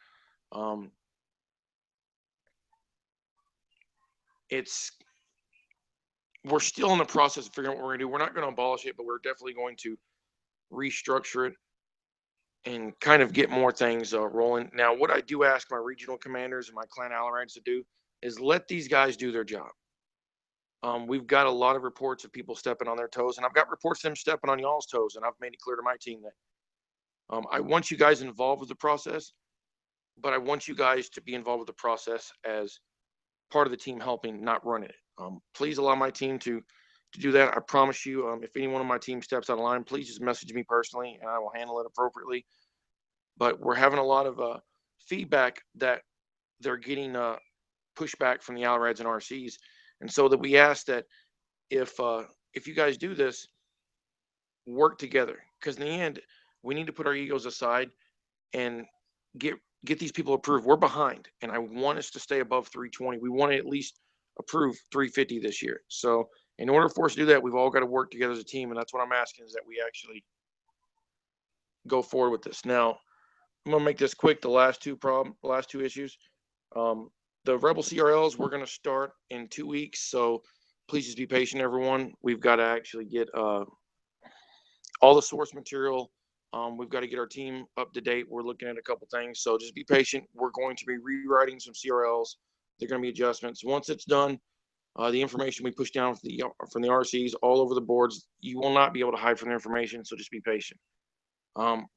We're still in the process of figuring out what we're going to do. We're not going to abolish it, but we're definitely going to restructure it and kind of get more things rolling. Now, what I do ask my regional commanders and my clan Allerides to do is let these guys do their job. We've got a lot of reports of people stepping on their toes, and I've got reports of them stepping on y'all's toes, and I've made it clear to my team that I want you guys involved with the process, but I want you guys to be involved with the process as part of the team helping, not running it. Please allow my team to do that. I promise you, if any one of my team steps out of line, please just message me personally and I will handle it appropriately. But we're having a lot of feedback that they're getting pushback from the Allerides and RCs. And so that we ask that if you guys do this, work together. Because in the end, we need to put our egos aside and get these people approved. We're behind, and I want us to stay above 320. We want to at least approve 350 this year. So in order for us to do that, we've all got to work together as a team, and that's what I'm asking, is that we actually go forward with this. Now, I'm going to make this quick. The last two issues. The Rebel CRLs, we're going to start in 2 weeks, so please just be patient, everyone. We've got to actually get all the source material. We've got to get our team up to date. We're looking at a couple things, so just be patient. We're going to be rewriting some CRLs. They're going to be adjustments. Once it's done, The information we push down from the RCs all over the boards, you will not be able to hide from the information, so just be patient.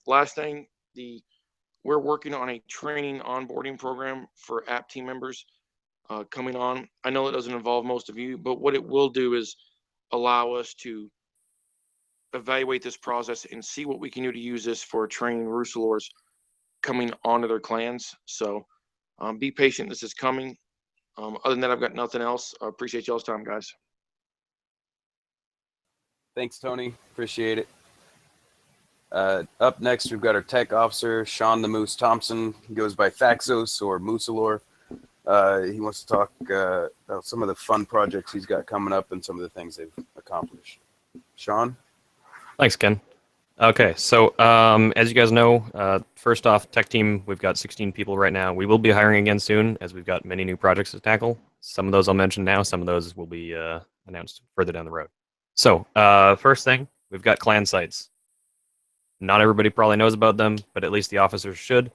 Last thing, we're working on a training onboarding program for app team members coming on. I know it doesn't involve most of you, but what it will do is allow us to evaluate this process and see what we can do to use this for training Russelors coming onto their clans. So be patient. This is coming. Other than that, I've got nothing else. I appreciate y'all's time, guys. Thanks, Tony. Appreciate it. Up next, we've got our tech officer, Sean the Moose Thompson. He goes by Thaxos or Moosalor. He wants to talk about some of the fun projects he's got coming up and some of the things they've accomplished. Sean? Thanks, Ken. Okay, so as you guys know, first off, tech team, we've got 16 people right now. We will be hiring again soon, as we've got many new projects to tackle. Some of those I'll mention now, some of those will be announced further down the road. So first thing, we've got clan sites. Not everybody probably knows about them, but at least the officers should.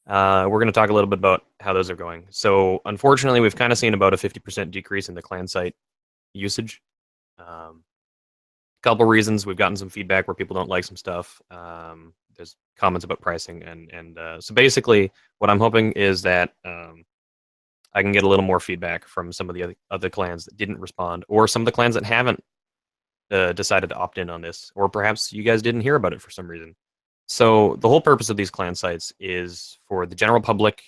We're going to talk a little bit about how those are going. So unfortunately, we've kind of seen about a 50% decrease in the clan site usage. Couple reasons. We've gotten some feedback where people don't like some stuff. There's comments about pricing, and so basically what I'm hoping is that I can get a little more feedback from some of the other clans that didn't respond, or some of the clans that haven't decided to opt in on this, or perhaps you guys didn't hear about it for some reason. So the whole purpose of these clan sites is for the general public,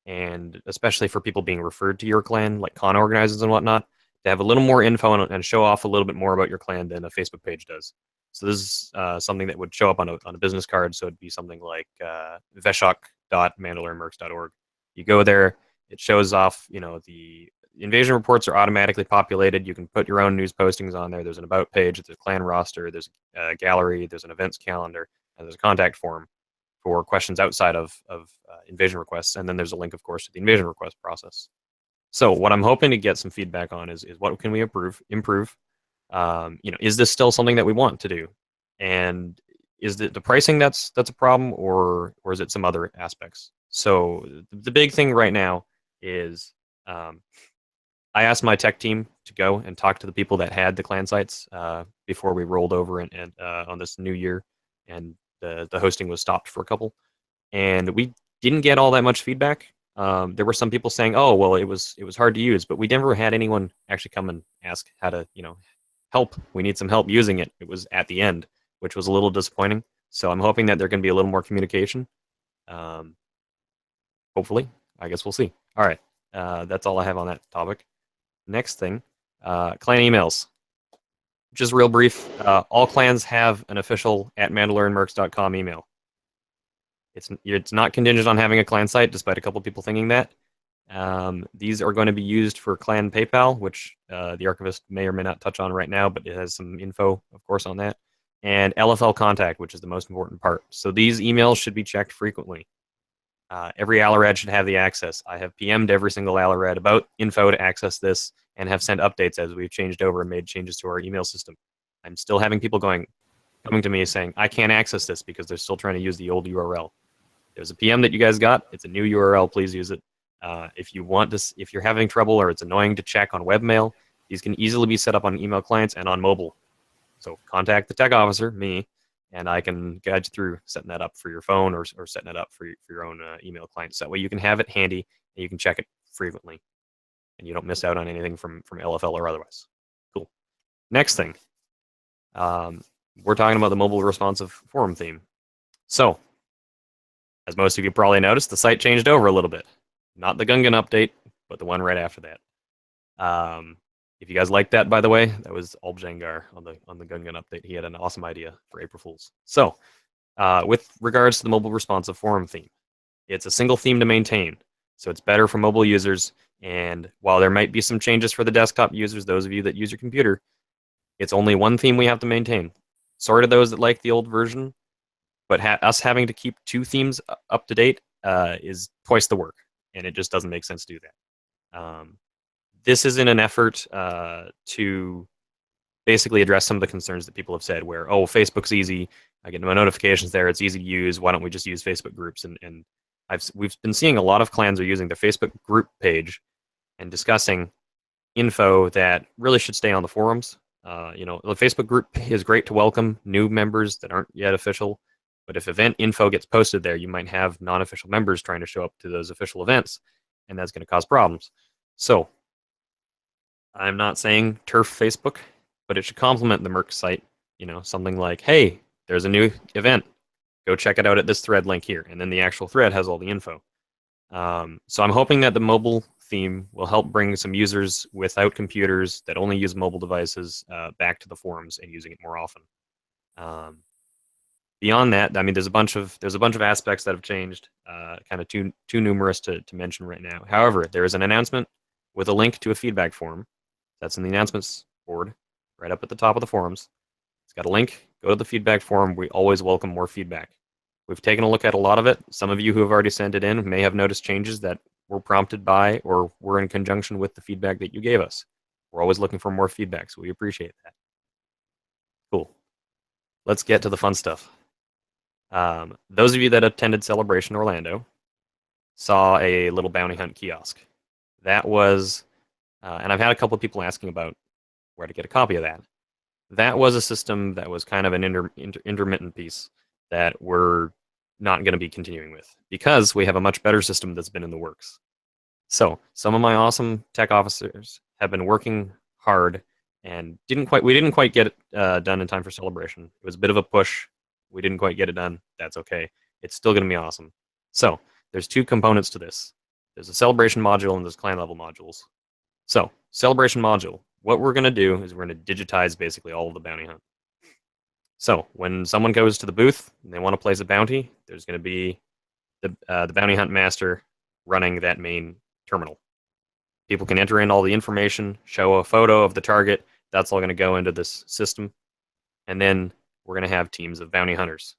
and especially for people being referred to your clan, like con organizers and whatnot, to have a little more info and show off a little bit more about your clan than a Facebook page does. So this is something that would show up on a business card. So it'd be something like veshok.mandalorianmercs.org. You go there, it shows off, the invasion reports are automatically populated. You can put your own news postings on there. There's an about page, there's a clan roster, there's a gallery, there's an events calendar, and there's a contact form for questions outside of invasion requests. And then there's a link, of course, to the invasion request process. So what I'm hoping to get some feedback on is what can we improve? Is this still something that we want to do? And is the pricing that's a problem, or is it some other aspects? So the big thing right now is I asked my tech team to go and talk to the people that had the clan sites before we rolled over and on this new year, and the hosting was stopped for a couple, and we didn't get all that much feedback. There were some people saying, "Oh, well, it was hard to use," but we never had anyone actually come and ask how to, help. We need some help using it. It was at the end, which was a little disappointing. So I'm hoping that there can be a little more communication. Hopefully, I guess we'll see. All right, that's all I have on that topic. Next thing, clan emails. Just real brief. All clans have an official @mandalorianmercs.com email. It's not contingent on having a clan site, despite a couple people thinking that. These are going to be used for clan PayPal, which the archivist may or may not touch on right now, but it has some info, of course, on that. And LFL contact, which is the most important part. So these emails should be checked frequently. Every Allarad should have the access. I have PM'd every single Allarad about info to access this, and have sent updates as we've changed over and made changes to our email system. I'm still having people coming to me saying, I can't access this because they're still trying to use the old URL. There's a PM that you guys got. It's a new URL. Please use it. If you want this, if you're having trouble or it's annoying to check on webmail, these can easily be set up on email clients and on mobile. So contact the tech officer, me, and I can guide you through setting that up for your phone or setting it up for your own email clients. That way you can have it handy and you can check it frequently, and you don't miss out on anything from LFL or otherwise. Cool. Next thing, we're talking about the mobile responsive forum theme. So, as most of you probably noticed, the site changed over a little bit. Not the Gungan update, but the one right after that. If you guys like that, by the way, that was Albjangar on the Gungan update. He had an awesome idea for April Fools. So, with regards to the mobile responsive forum theme, it's a single theme to maintain, so it's better for mobile users. And while there might be some changes for the desktop users, those of you that use your computer, it's only one theme we have to maintain. Sorry to those that like the old version, but us having to keep two themes up to date is twice the work, and it just doesn't make sense to do that. This is in an effort to basically address some of the concerns that people have said, where, oh, Facebook's easy, I get my notifications there, it's easy to use, why don't we just use Facebook groups? And we've been seeing a lot of clans are using their Facebook group page and discussing info that really should stay on the forums. The Facebook group is great to welcome new members that aren't yet official, but if event info gets posted there, you might have non-official members trying to show up to those official events, and that's going to cause problems. So I'm not saying turf Facebook, but it should complement the Merc site. Something like, hey, there's a new event. Go check it out at this thread link here. And then the actual thread has all the info. So I'm hoping that the mobile theme will help bring some users without computers that only use mobile devices back to the forums and using it more often. Beyond that, I mean, there's a bunch of aspects that have changed, kind of too numerous to mention right now. However, there is an announcement with a link to a feedback form that's in the announcements board right up at the top of the forums. It's got a link. Go to the feedback forum. We always welcome more feedback. We've taken a look at a lot of it. Some of you who have already sent it in may have noticed changes that were prompted by or were in conjunction with the feedback that you gave us. We're always looking for more feedback, so we appreciate that. Cool. Let's get to the fun stuff. Those of you that attended Celebration Orlando saw a little bounty hunt kiosk. That was, and I've had a couple of people asking about where to get a copy of that. That was a system that was kind of an intermittent piece that we're not going to be continuing with because we have a much better system that's been in the works. So some of my awesome tech officers have been working hard and we didn't quite get it done in time for Celebration. It was a bit of a push. We didn't quite get it done. That's okay. It's still going to be awesome. So there's two components to this. There's a Celebration module and there's clan level modules. So Celebration module, what we're going to do is we're going to digitize basically all of the bounty hunt. So when someone goes to the booth and they want to place a bounty, there's going to be the bounty hunt master running that main terminal. People can enter in all the information, show a photo of the target. That's all going to go into this system. And then we're going to have teams of bounty hunters.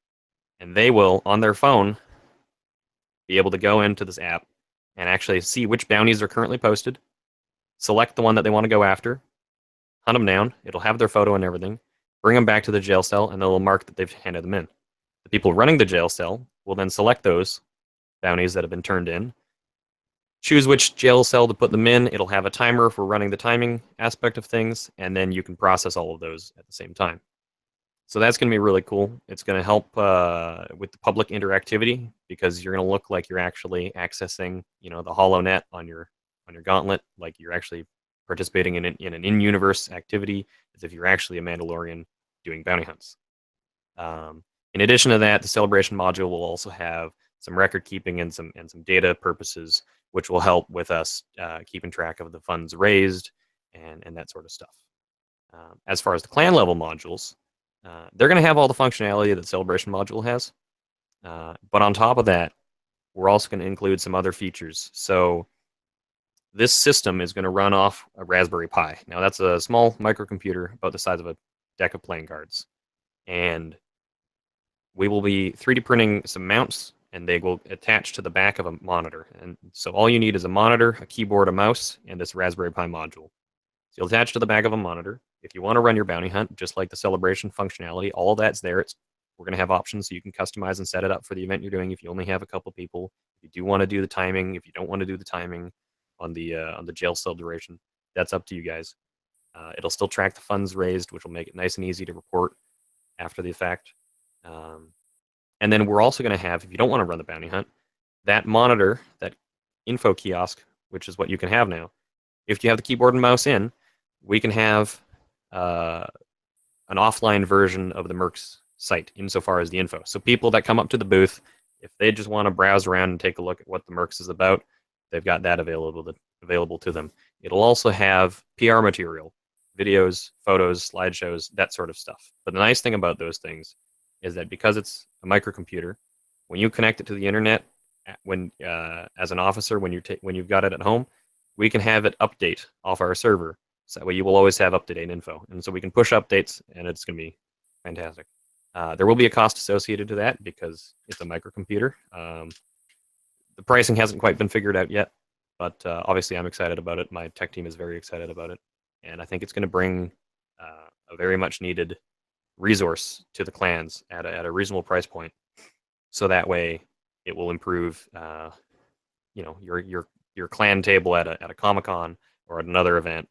And they will, on their phone, be able to go into this app and actually see which bounties are currently posted, select the one that they want to go after, hunt them down. It'll have their photo and everything. Bring them back to the jail cell, and they'll mark that they've handed them in. The people running the jail cell will then select those bounties that have been turned in, choose which jail cell to put them in. It'll have a timer for running the timing aspect of things, and then you can process all of those at the same time. So that's going to be really cool. It's going to help with the public interactivity because you're going to look like you're actually accessing, the HoloNet on your gauntlet, like you're actually participating in an in-universe activity as if you're actually a Mandalorian doing bounty hunts. In addition to that, the Celebration module will also have some record keeping and some data purposes, which will help with us keeping track of the funds raised and that sort of stuff. As far as the clan level modules, they're going to have all the functionality that Celebration module has, but on top of that, we're also going to include some other features. So this system is going to run off a Raspberry Pi. Now that's a small microcomputer about the size of a deck of playing cards. And we will be 3D printing some mounts and they will attach to the back of a monitor. And so all you need is a monitor, a keyboard, a mouse, and this Raspberry Pi module. So you'll attach to the back of a monitor. If you want to run your bounty hunt, just like the Celebration functionality, all of that's there. We're going to have options so you can customize and set it up for the event you're doing if you only have a couple people. If you do want to do the timing, if you don't want to do the timing on the jail cell duration, that's up to you guys. It'll still track the funds raised, which will make it nice and easy to report after the fact. And then we're also going to have, if you don't want to run the bounty hunt, that monitor, that info kiosk, which is what you can have now. If you have the keyboard and mouse in, we can have an offline version of the Mercs site insofar as the info. So people that come up to the booth, if they just want to browse around and take a look at what the Mercs is about, they've got that available to them. It'll also have PR material, videos, photos, slideshows, that sort of stuff. But the nice thing about those things is that because it's a microcomputer, when you connect it to the internet, as an officer, when you've got it at home, we can have it update off our server. So that way you will always have up-to-date info. And so we can push updates, and it's going to be fantastic. There will be a cost associated to that because it's a microcomputer. The pricing hasn't quite been figured out yet, but obviously I'm excited about it. My tech team is very excited about it. And I think it's going to bring a very much needed resource to the clans at a reasonable price point. So that way it will improve your clan table at a Comic-Con or at another event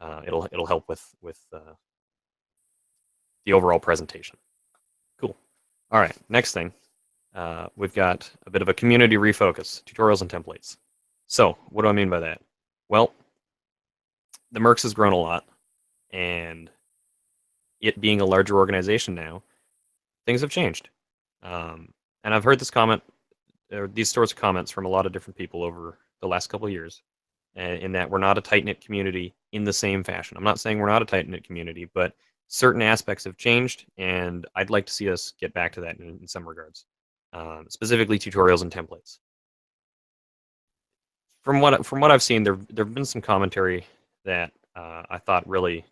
It'll help with the overall presentation. Cool. All right, next thing. We've got a bit of a community refocus, tutorials and templates. So what do I mean by that? Well, the Mercs has grown a lot, and it being a larger organization now, things have changed. And I've heard this comment, or these sorts of comments from a lot of different people over the last couple of years, in that we're not a tight-knit community in the same fashion. I'm not saying we're not a tight-knit community, but certain aspects have changed, and I'd like to see us get back to that in some regards, specifically tutorials and templates. From what I've seen, there've been some commentary that I thought really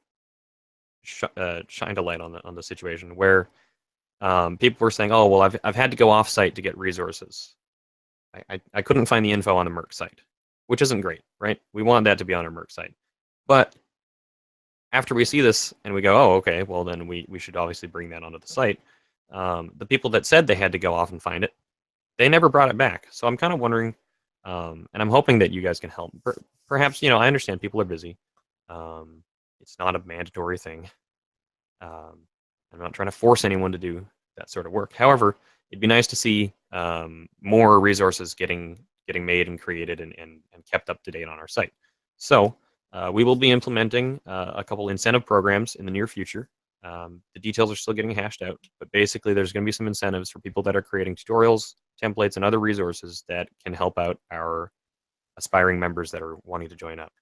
shined a light on the situation where people were saying, "Oh, well, I've had to go off-site to get resources. I couldn't find the info on the Merc site," which isn't great, right? We want that to be on our Merc site, but after we see this and we go, "Oh, okay, well then we should obviously bring that onto the site." The people that said they had to go off and find it, they never brought it back. So I'm kind of wondering, and I'm hoping that you guys can help. Perhaps, I understand people are busy. It's not a mandatory thing. I'm not trying to force anyone to do that sort of work. However, it'd be nice to see more resources getting made and created and kept up to date on our site. So we will be implementing a couple incentive programs in the near future. The details are still getting hashed out, but basically there's going to be some incentives for people that are creating tutorials, templates, and other resources that can help out our aspiring members that are wanting to join up.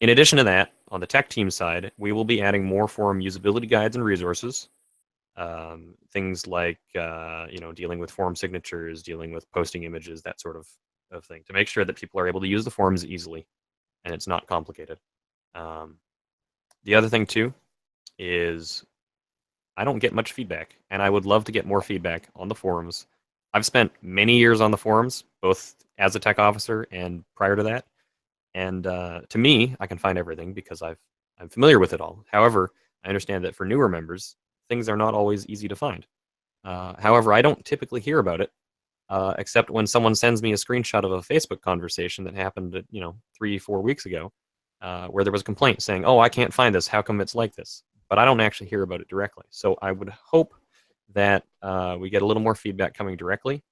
In addition to that, on the tech team side, we will be adding more forum usability guides and resources. Things like dealing with forum signatures, dealing with posting images, that sort of thing, to make sure that people are able to use the forums easily and it's not complicated. The other thing too is I don't get much feedback, and I would love to get more feedback on the forums. I've spent many years on the forums, both as a tech officer and prior to that. And to me, I can find everything because I'm familiar with it all. However, I understand that for newer members, things are not always easy to find. However, I don't typically hear about it, except when someone sends me a screenshot of a Facebook conversation that happened, 3-4 weeks ago, where there was a complaint saying, "Oh, I can't find this. How come it's like this?" But I don't actually hear about it directly. So I would hope that we get a little more feedback coming directly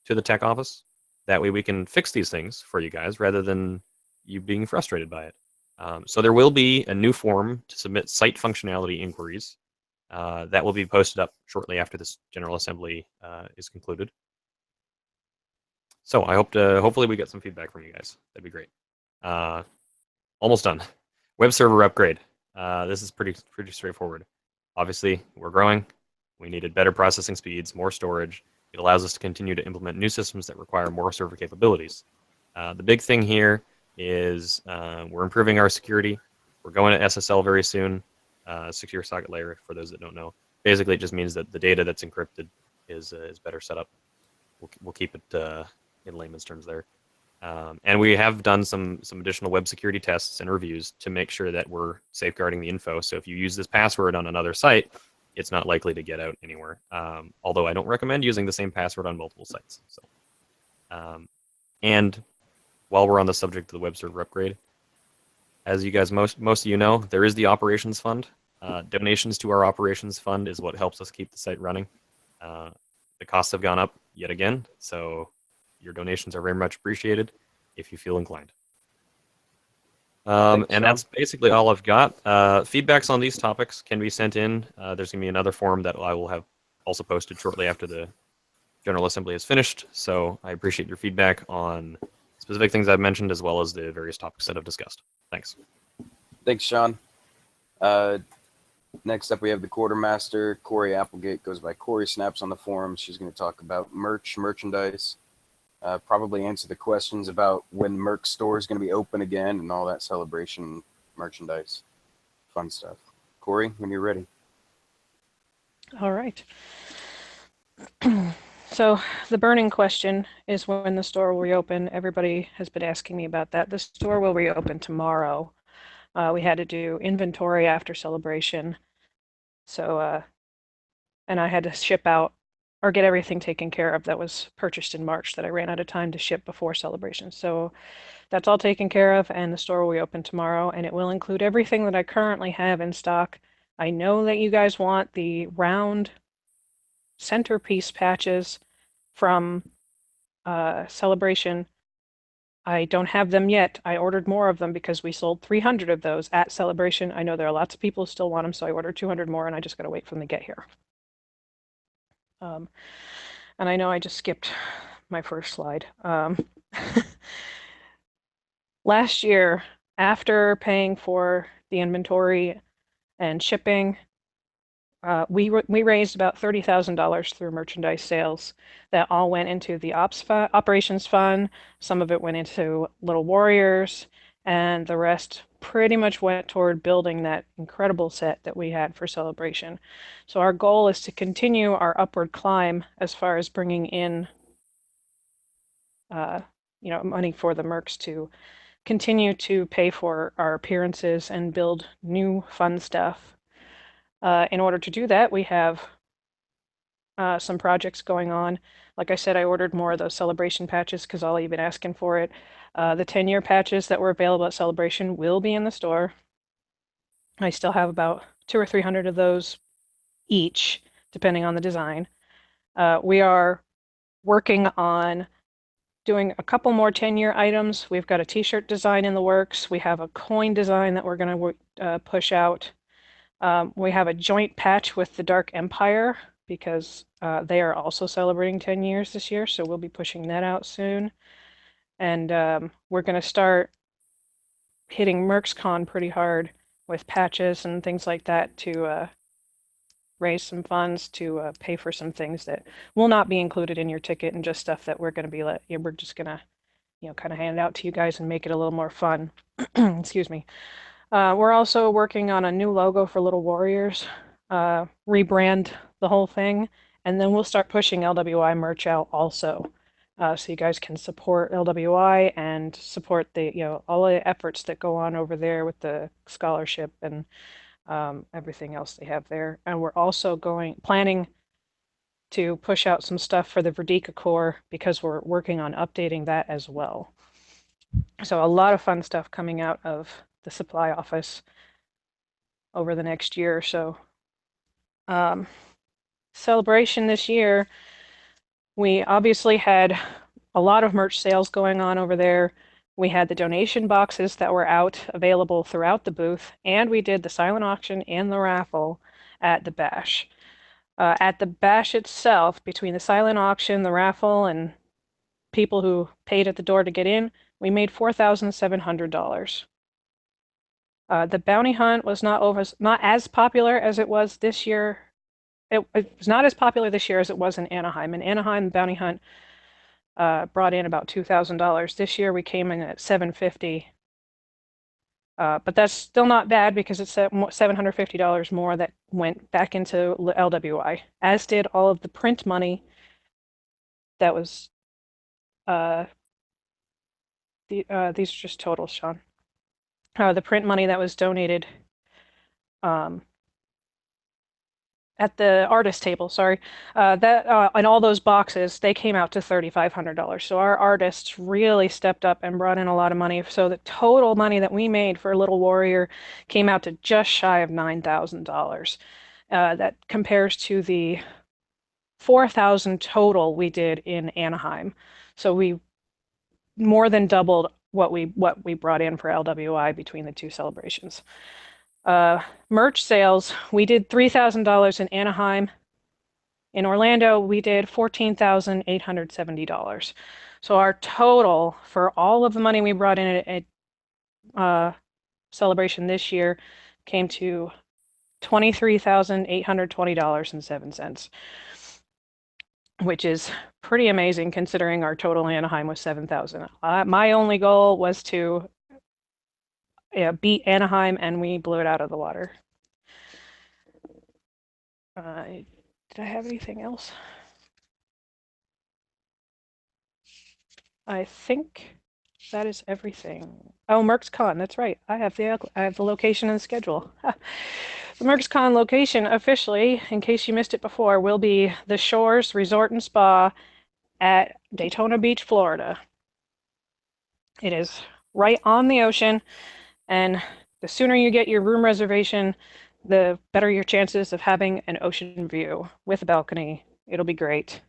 to the tech office. That way we can fix these things for you guys rather than you being frustrated by it. So there will be a new form to submit site functionality inquiries that will be posted up shortly after this General Assembly is concluded. So I hope hopefully we get some feedback from you guys. That'd be great. Almost done. Web server upgrade. This is pretty straightforward. Obviously, we're growing. We needed better processing speeds, more storage. It allows us to continue to implement new systems that require more server capabilities. The big thing here is we're improving our security. We're going to SSL very soon, secure socket layer, for those that don't know. Basically, it just means that the data that's encrypted is better set up. We'll keep it in layman's terms there. And we have done some additional web security tests and reviews to make sure that we're safeguarding the info. So if you use this password on another site, it's not likely to get out anywhere. Although I don't recommend using the same password on multiple sites. So, and while we're on the subject of the web server upgrade, as you guys, most of you know, there is the operations fund. Donations to our operations fund is what helps us keep the site running. The costs have gone up yet again, so your donations are very much appreciated if you feel inclined. And that's basically all I've got. Feedbacks on these topics can be sent in. There's going to be another form that I will have also posted shortly after the General Assembly is finished. So I appreciate your feedback on specific things I've mentioned as well as the various topics that I've discussed. Thanks. Thanks, Sean. Next up, we have the quartermaster, Corey Applegate. Goes by Corey Snaps on the forum. She's going to talk about merchandise. Probably answer the questions about when Merc store is going to be open again and all that celebration merchandise. Fun stuff. Corey, when you're ready. All right. So the burning question is when the store will reopen. Everybody has been asking me about that. The store will reopen tomorrow. We had to do inventory after celebration. So, and I had to ship out or get everything taken care of that was purchased in March that I ran out of time to ship before Celebration. So that's all taken care of, and the store will be open tomorrow, and it will include everything that I currently have in stock. I know that you guys want the round centerpiece patches from Celebration. I don't have them yet. I ordered more of them because we sold 300 of those at Celebration. I know there are lots of people who still want them, so I ordered 200 more, and I just got to wait for them to get here. And I know I just skipped my first slide. Last year, after paying for the inventory and shipping, we raised about $30,000 through merchandise sales that all went into the operations fund. Some of it went into Little Warriors, and the rest pretty much went toward building that incredible set that we had for Celebration. So our goal is to continue our upward climb as far as bringing in, money for the mercs to continue to pay for our appearances and build new fun stuff. In order to do that, we have some projects going on. Like I said, I ordered more of those Celebration patches because all you've been asking for it. The 10-year patches that were available at Celebration will be in the store. I still have about 200 or 300 of those each, depending on the design. We are working on doing a couple more 10-year items. We've got a t-shirt design in the works. We have a coin design that we're going to push out. We have a joint patch with the Dark Empire because they are also celebrating 10 years this year, so we'll be pushing that out soon. And we're going to start hitting MercsCon pretty hard with patches and things like that to raise some funds to pay for some things that will not be included in your ticket and just stuff that we're going to be we're just going to kind of hand it out to you guys and make it a little more fun. Excuse me. We're also working on a new logo for Little Warriors, rebrand the whole thing, and then we'll start pushing LWI merch out also, so you guys can support LWI and support the all the efforts that go on over there with the scholarship and everything else they have there. And we're also planning to push out some stuff for the Verdika Corps because we're working on updating that as well. So a lot of fun stuff coming out of the supply office over the next year or so. Celebration this year, we obviously had a lot of merch sales going on over there. We had the donation boxes that were out available throughout the booth, and we did the silent auction and the raffle at the bash. At the bash itself, between the silent auction, the raffle, and people who paid at the door to get in, we made $4,700. The bounty hunt was not as popular as it was this year. It was not as popular this year as it was in Anaheim. In Anaheim, the bounty hunt brought in about $2,000. This year, we came in at $750. But that's still not bad because it's $750 more that went back into LWI, as did all of the print money that was. These are just totals, Sean. The print money that was donated at the artist table, sorry, that and all those boxes, they came out to $3,500. So our artists really stepped up and brought in a lot of money. So the total money that we made for Little Warrior came out to just shy of $9,000. That compares to the $4,000 total we did in Anaheim. So we more than doubled what we brought in for LWI between the two celebrations. Merch sales, we did $3,000 in Anaheim. In Orlando, we did $14,870. So our total for all of the money we brought in at Celebration this year came to $23,820.07, which is pretty amazing considering our total in Anaheim was $7,000. My only goal was to beat Anaheim, and we blew it out of the water. Did I have anything else? I think that is everything. Oh, MercsCon, that's right. I have the location and schedule. The MercsCon location officially, in case you missed it before, will be the Shores Resort and Spa at Daytona Beach, Florida. It is right on the ocean, and the sooner you get your room reservation, the better your chances of having an ocean view with a balcony. It'll be great.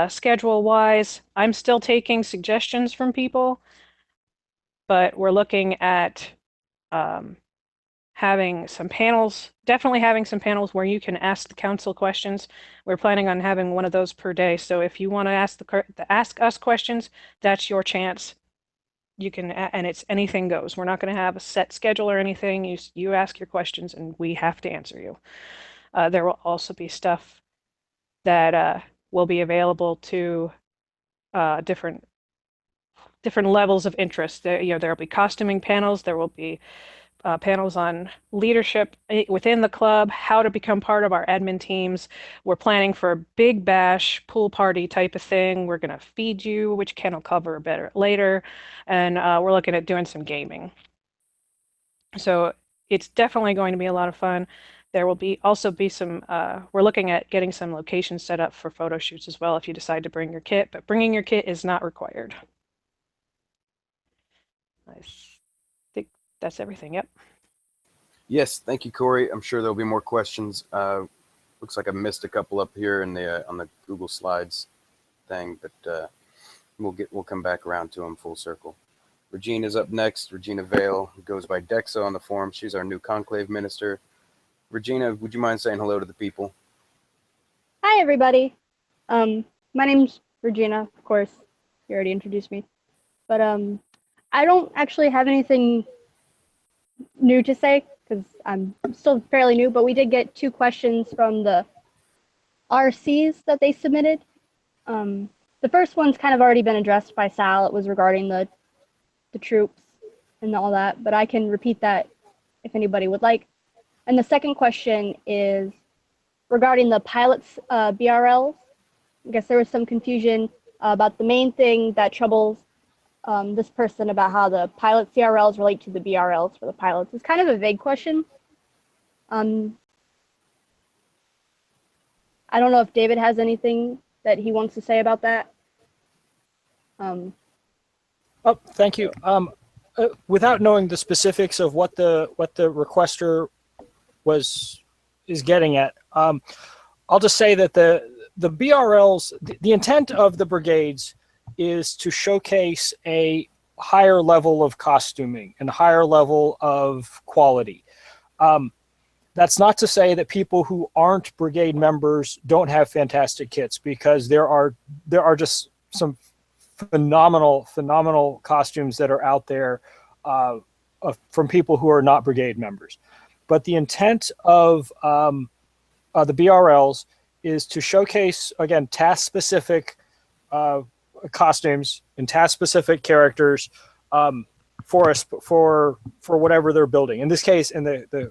Schedule-wise, I'm still taking suggestions from people, but we're looking at having some panels, definitely having some panels where you can ask the council questions. We're planning on having one of those per day. So if you want to ask us questions, that's your chance. You can, and it's anything goes. We're not going to have a set schedule or anything. You ask your questions and we have to answer you. There will also be stuff that will be available to different levels of interest. There will be costuming panels. There will be panels on leadership within the club, how to become part of our admin teams. We're planning for a big bash pool party type of thing. We're going to feed you, which Ken will cover better later. And we're looking at doing some gaming. So it's definitely going to be a lot of fun. There will also be some, we're looking at getting some locations set up for photo shoots as well if you decide to bring your kit, but bringing your kit is not required. I think that's everything. Yep. Yes, thank you, Corey. I'm sure there'll be more questions. Looks like I missed a couple up here in the on the Google Slides thing, but we'll come back around to them full circle. Regina's up next. Regina Vale, who goes by Dexa on the forum. She's our new conclave minister. Regina, would you mind saying hello to the people? Hi, everybody. My name's Regina, of course. You already introduced me. But I don't actually have anything new to say because I'm still fairly new, but we did get 2 questions from the RCs that they submitted. The first one's kind of already been addressed by Sal. It was regarding the troops and all that, but I can repeat that if anybody would like. And the second question is regarding the pilots BRLs. I guess there was some confusion about the main thing that troubles this person about how the pilot CRLs relate to the BRLs for the pilots. It's kind of a vague question. I don't know if David has anything that he wants to say about that. Oh, thank you. Without knowing the specifics of what the requester is getting at, I'll just say that the BRLs, the intent of the brigades is to showcase a higher level of costuming and a higher level of quality. That's not to say that people who aren't brigade members don't have fantastic kits, because there are just some phenomenal costumes that are out there from people who are not brigade members. But the intent of the BRLs is to showcase, again, task-specific costumes and task-specific characters for whatever they're building. In this case, and the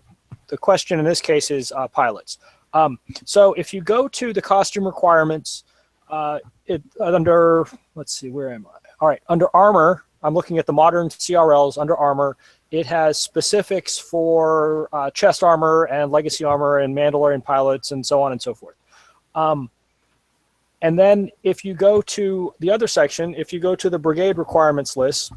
question in this case is pilots. So if you go to the costume requirements, under, let's see, where am I? All right, under armor, I'm looking at the modern CRLs. Under armor, it has specifics for chest armor and legacy armor and Mandalorian pilots and so on and so forth. And then if you go to the other section, if you go to the brigade requirements list,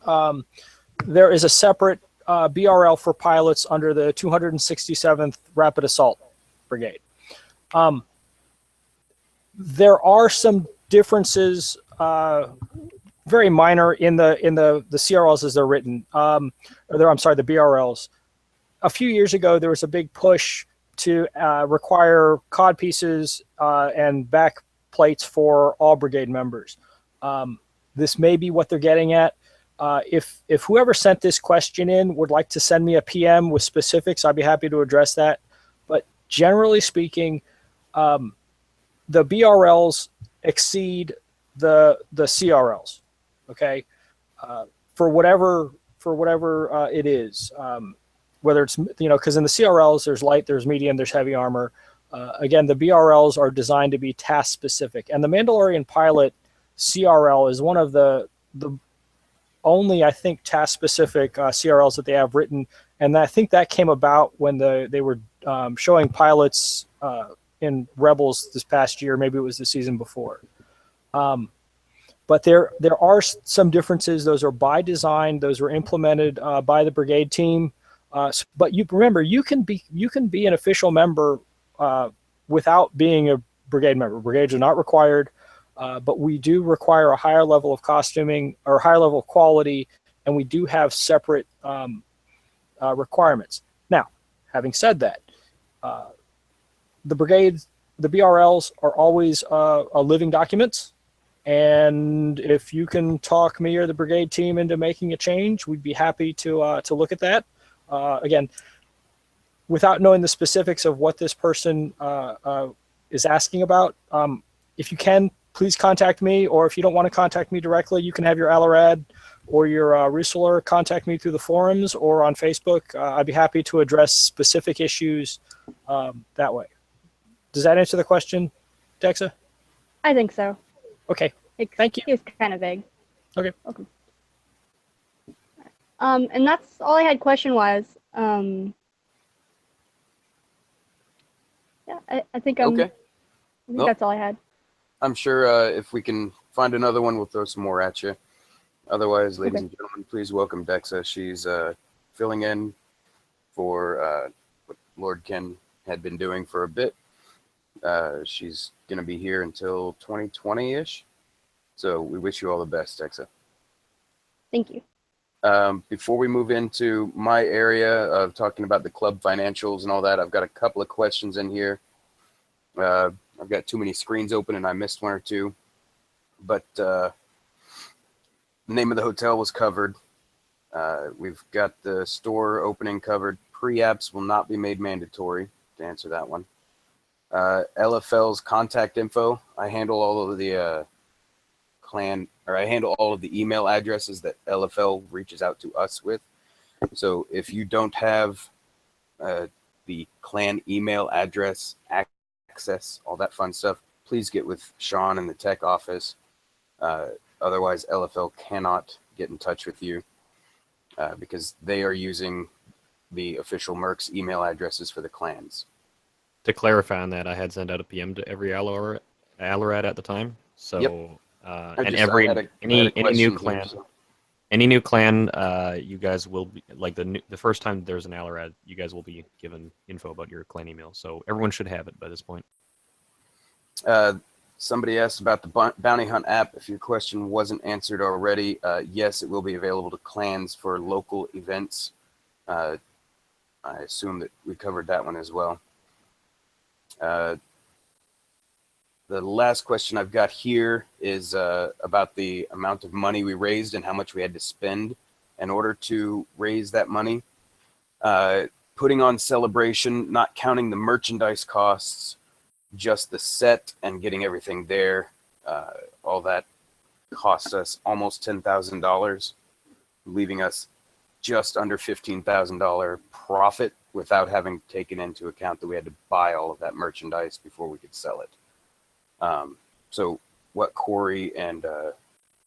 there is a separate BRL for pilots under the 267th Rapid Assault Brigade. There are some differences, very minor, in the CRLs as they're written. I'm sorry, the BRLs. A few years ago, there was a big push to require cod pieces and back plates for all brigade members. This may be what they're getting at. If whoever sent this question in would like to send me a PM with specifics, I'd be happy to address that. But generally speaking, the BRLs exceed the CRLs. Okay, for whatever it is. Whether it's, because in the CRLs, there's light, there's medium, there's heavy armor. Again, the BRLs are designed to be task specific. And the Mandalorian pilot CRL is one of the only, I think, task specific CRLs that they have written. And I think that came about when they were showing pilots in Rebels this past year. Maybe it was the season before. But there are some differences. Those are by design. Those were implemented by the brigade team. But you remember, you can be an official member without being a brigade member. Brigades are not required, but we do require a higher level of costuming or higher level of quality, and we do have separate requirements. Now, having said that, the brigades, the BRLs are always living documents. And if you can talk me or the brigade team into making a change, we'd be happy to look at that. Again, without knowing the specifics of what this person is asking about, if you can, please contact me. Or if you don't want to contact me directly, you can have your Alarad or your Rusler contact me through the forums or on Facebook. I'd be happy to address specific issues that way. Does that answer the question, Dexa? I think so. Okay, thank you. He was kind of vague. Okay. And that's all I had question-wise. Yeah, I think Okay. I think that's all I had. I'm sure if we can find another one, we'll throw some more at you. Otherwise, ladies Okay. and gentlemen, please welcome Dexa. She's filling in for what Lord Ken had been doing for a bit. She's going to be here until 2020-ish. So we wish you all the best, Dexa. Thank you. Before we move into my area of talking about the club financials and all that, I've got a couple of questions in here. I've got too many screens open and I missed one or two. But the name of the hotel was covered. We've got the store opening covered. Pre-apps will not be made mandatory, to answer that one. LFL's contact info. I handle all of the I handle all of the email addresses that LFL reaches out to us with. So if you don't have the clan email address, access, all that fun stuff, please get with Sean in the tech office. Otherwise, LFL cannot get in touch with you because they are using the official Mercs email addresses for the clans. To clarify on that, I had sent out a PM to every Alorad at the time. So, Yep. and every any new clan, any new clan, you guys will be like the first time there's an Alorad, you guys will be given info about your clan email. So everyone should have it by this point. Somebody asked about the Bounty Hunt app. If your question wasn't answered already, yes, it will be available to clans for local events. I assume that we covered that one as well. The last question I've got here is about the amount of money we raised and how much we had to spend in order to raise that money. Putting on Celebration, not counting the merchandise costs, just the set and getting everything there, all that cost us almost $10,000, leaving us just under $15,000 profit without having taken into account that we had to buy all of that merchandise before we could sell it. So what Corey and the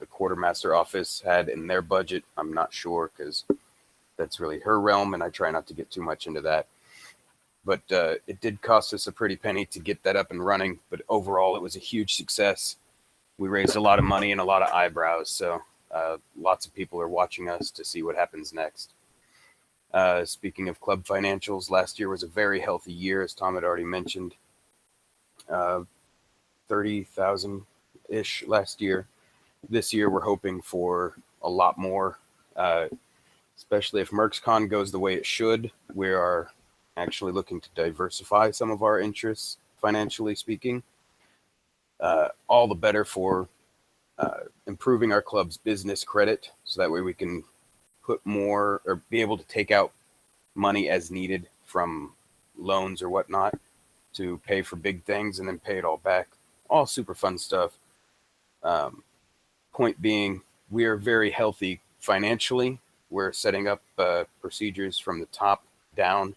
quartermaster office had in their budget, I'm not sure because that's really her realm and I try not to get too much into that. But it did cost us a pretty penny to get that up and running. But overall, it was a huge success. We raised a lot of money and a lot of eyebrows. So lots of people are watching us to see what happens next. Speaking of club financials, last year was a very healthy year, as Tom had already mentioned. 30,000-ish last year. This year, we're hoping for a lot more, especially if MercsCon goes the way it should. We are actually looking to diversify some of our interests, financially speaking. All the better for improving our club's business credit, so that way we can put more or be able to take out money as needed from loans or whatnot to pay for big things and then pay it all back. All super fun stuff. Point being, we are very healthy financially. We're setting up procedures from the top down,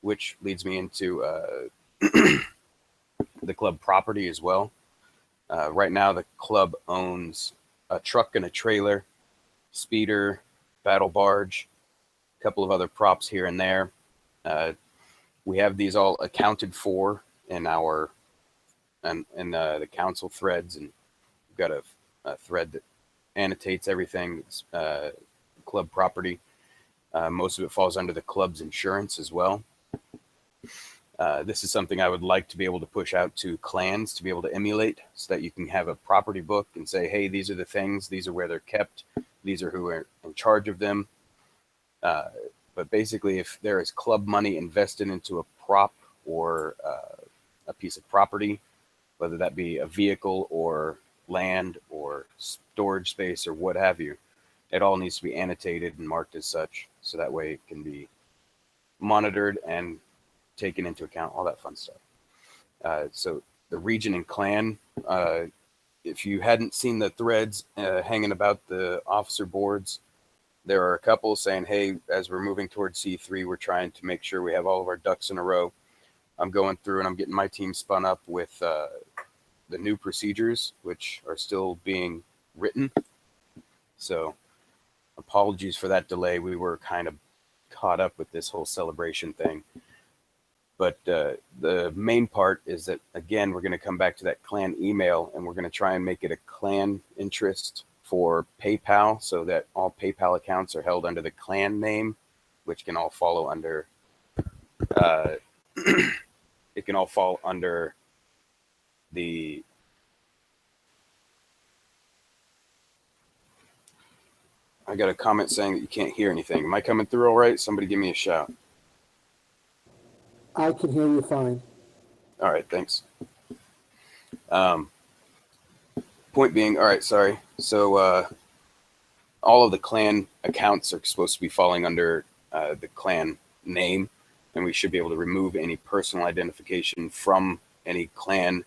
which leads me into the club property as well. Right now, the club owns a truck and a trailer, speeder, battle barge, a couple of other props here and there. We have these all accounted for in our in the council threads, and we've got a thread that annotates everything that's club property. Most of it falls under the club's insurance as well. This is something I would like to be able to push out to clans to be able to emulate, so that you can have a property book and say, hey, these are the things, these are where they're kept, these are who are in charge of them. But basically, if there is club money invested into a prop or a piece of property, whether that be a vehicle or land or storage space or what have you, it all needs to be annotated and marked as such, so that way it can be monitored and taken into account, all that fun stuff. So the region and clan, if you hadn't seen the threads hanging about the officer boards, there are a couple saying, hey, as we're moving towards C3, we're trying to make sure we have all of our ducks in a row. I'm going through and I'm getting my team spun up with the new procedures, which are still being written. So apologies for that delay. We were kind of caught up with this whole celebration thing. But the main part is that, again, we're going to come back to that clan email, and we're going to try and make it a clan interest for PayPal, so that all PayPal accounts are held under the clan name, which can all follow under, it can all fall under the, I got a comment saying that you can't hear anything. Am I coming through all right? Somebody give me a shout. I can hear you fine. All right, thanks. Point being, all right, sorry. So all of the clan accounts are supposed to be falling under the clan name, and we should be able to remove any personal identification from any clan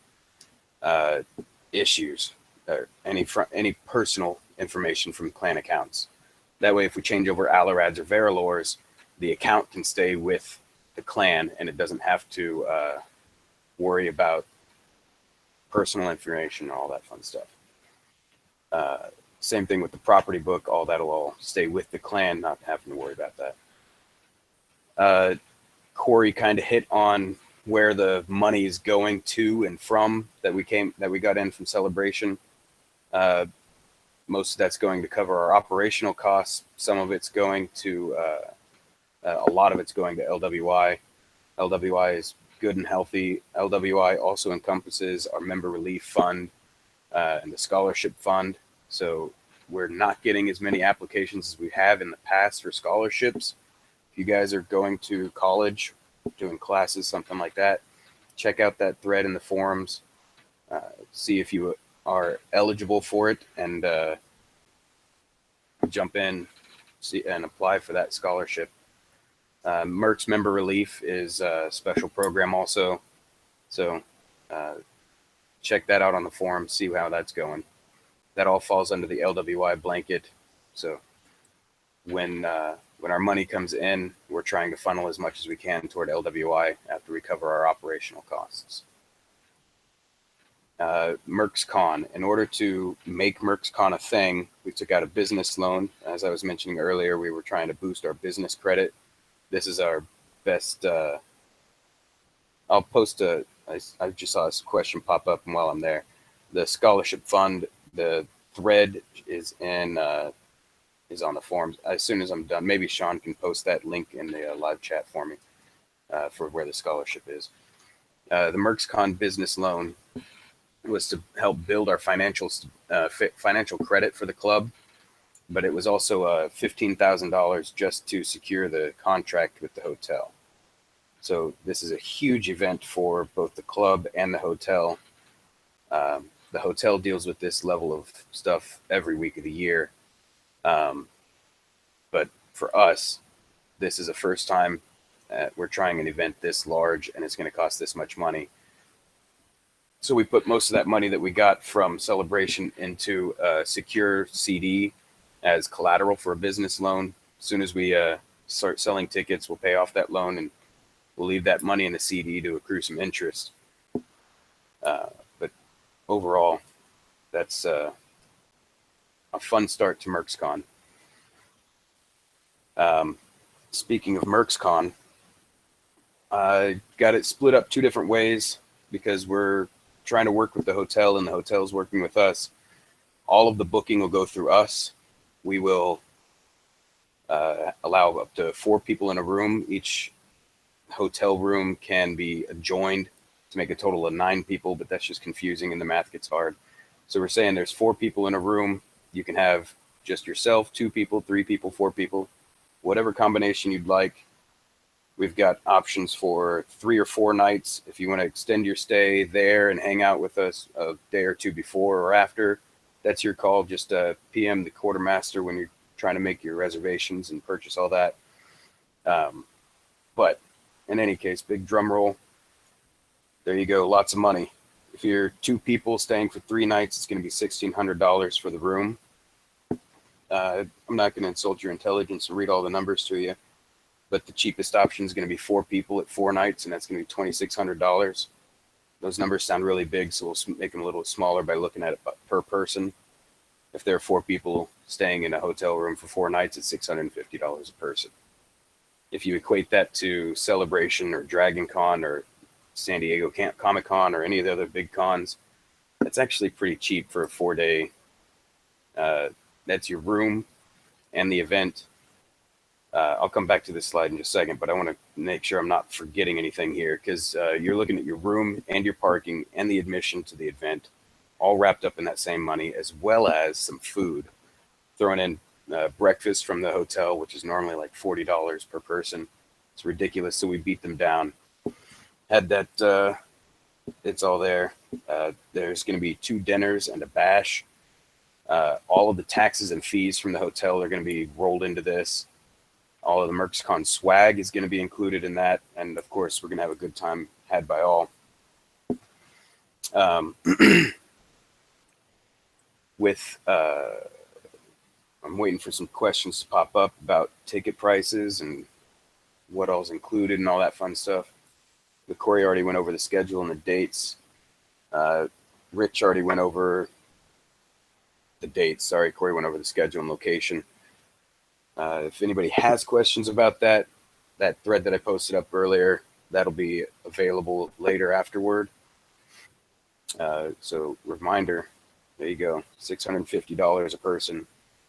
issues or any personal information from clan accounts. That way, if we change over Alarads or Verilors, the account can stay with the clan, and it doesn't have to worry about personal information and all that fun stuff. Same thing with the property book. All that'll all stay with the clan, not having to worry about that. Corey kind of hit on where the money is going to and from that we got in from Celebration. Most of that's going to cover our operational costs. Some of it's going to a lot of it's going to LWI. LWI is good and healthy. LWI also encompasses our member relief fund and the scholarship fund. So we're not getting as many applications as we have in the past for scholarships. If you guys are going to college, doing classes, something like that, check out that thread in the forums. See if you are eligible for it, and jump in and apply for that scholarship. Merck's member relief is a special program also. So check that out on the forum, see how that's going. That all falls under the LWI blanket. So when our money comes in, we're trying to funnel as much as we can toward LWI after we cover our operational costs. MercsCon. In order to make MercsCon a thing, we took out a business loan. As I was mentioning earlier, we were trying to boost our business credit. This is our best. I'll post I just saw this question pop up, and while I'm there, the scholarship fund, the thread is is on the forums. As soon as I'm done, maybe Sean can post that link in the live chat for me for where the scholarship is. The MercsCon business loan was to help build our financial credit for the club, but it was also $15,000 just to secure the contract with the hotel. So this is a huge event for both the club and the hotel. The hotel deals with this level of stuff every week of the year. But for us, this is the first time we're trying an event this large, and it's going to cost this much money. So we put most of that money that we got from Celebration into a secure CD as collateral for a business loan. As soon as we start selling tickets, we'll pay off that loan, and we'll leave that money in the CD to accrue some interest. But overall, that's a fun start to MercsCon. speaking of MercsCon, I got it split up two different ways because we're trying to work with the hotel and the hotel's working with us. All of the booking will go through us. We will allow up to 4 people in a room. Each hotel room can be adjoined to make a total of 9 people, but that's just confusing and the math gets hard. So we're saying there's 4 people in a room. You can have just yourself, 2 people, 3 people, 4 people, whatever combination you'd like. We've got options for 3 or 4 nights. If you want to extend your stay there and hang out with us a day or 2 before or after, that's your call. Just PM the quartermaster when you're trying to make your reservations and purchase all that. But in any case, big drum roll. There you go. Lots of money. If you're 2 people staying for 3 nights, it's going to be $1,600 for the room. I'm not going to insult your intelligence and read all the numbers to you, but the cheapest option is going to be 4 people at 4 nights, and that's going to be $2,600. Those numbers sound really big, so we'll make them a little smaller by looking at it per person. If there are 4 people staying in a hotel room for 4 nights, it's $650 a person. If you equate that to Celebration or Dragon Con or San Diego Comic Con or any of the other big cons, that's actually pretty cheap for a 4-day. That's your room and the event. I'll come back to this slide in just a second, but I want to make sure I'm not forgetting anything here, because you're looking at your room and your parking and the admission to the event all wrapped up in that same money, as well as some food. Throwing in breakfast from the hotel, which is normally like $40 per person. It's ridiculous, so we beat them down. Had that, it's all there. There's going to be 2 dinners and a bash. All of the taxes and fees from the hotel are going to be rolled into this. All of the MercsCon swag is going to be included in that. And of course, we're going to have a good time had by all. I'm waiting for some questions to pop up about ticket prices and what all's included and all that fun stuff. But Corey already went over the schedule and the dates. Rich already went over the dates. Sorry, Corey went over the schedule and location. If anybody has questions about that thread that I posted up earlier, that'll be available later afterward. So reminder, there you go, $650 a person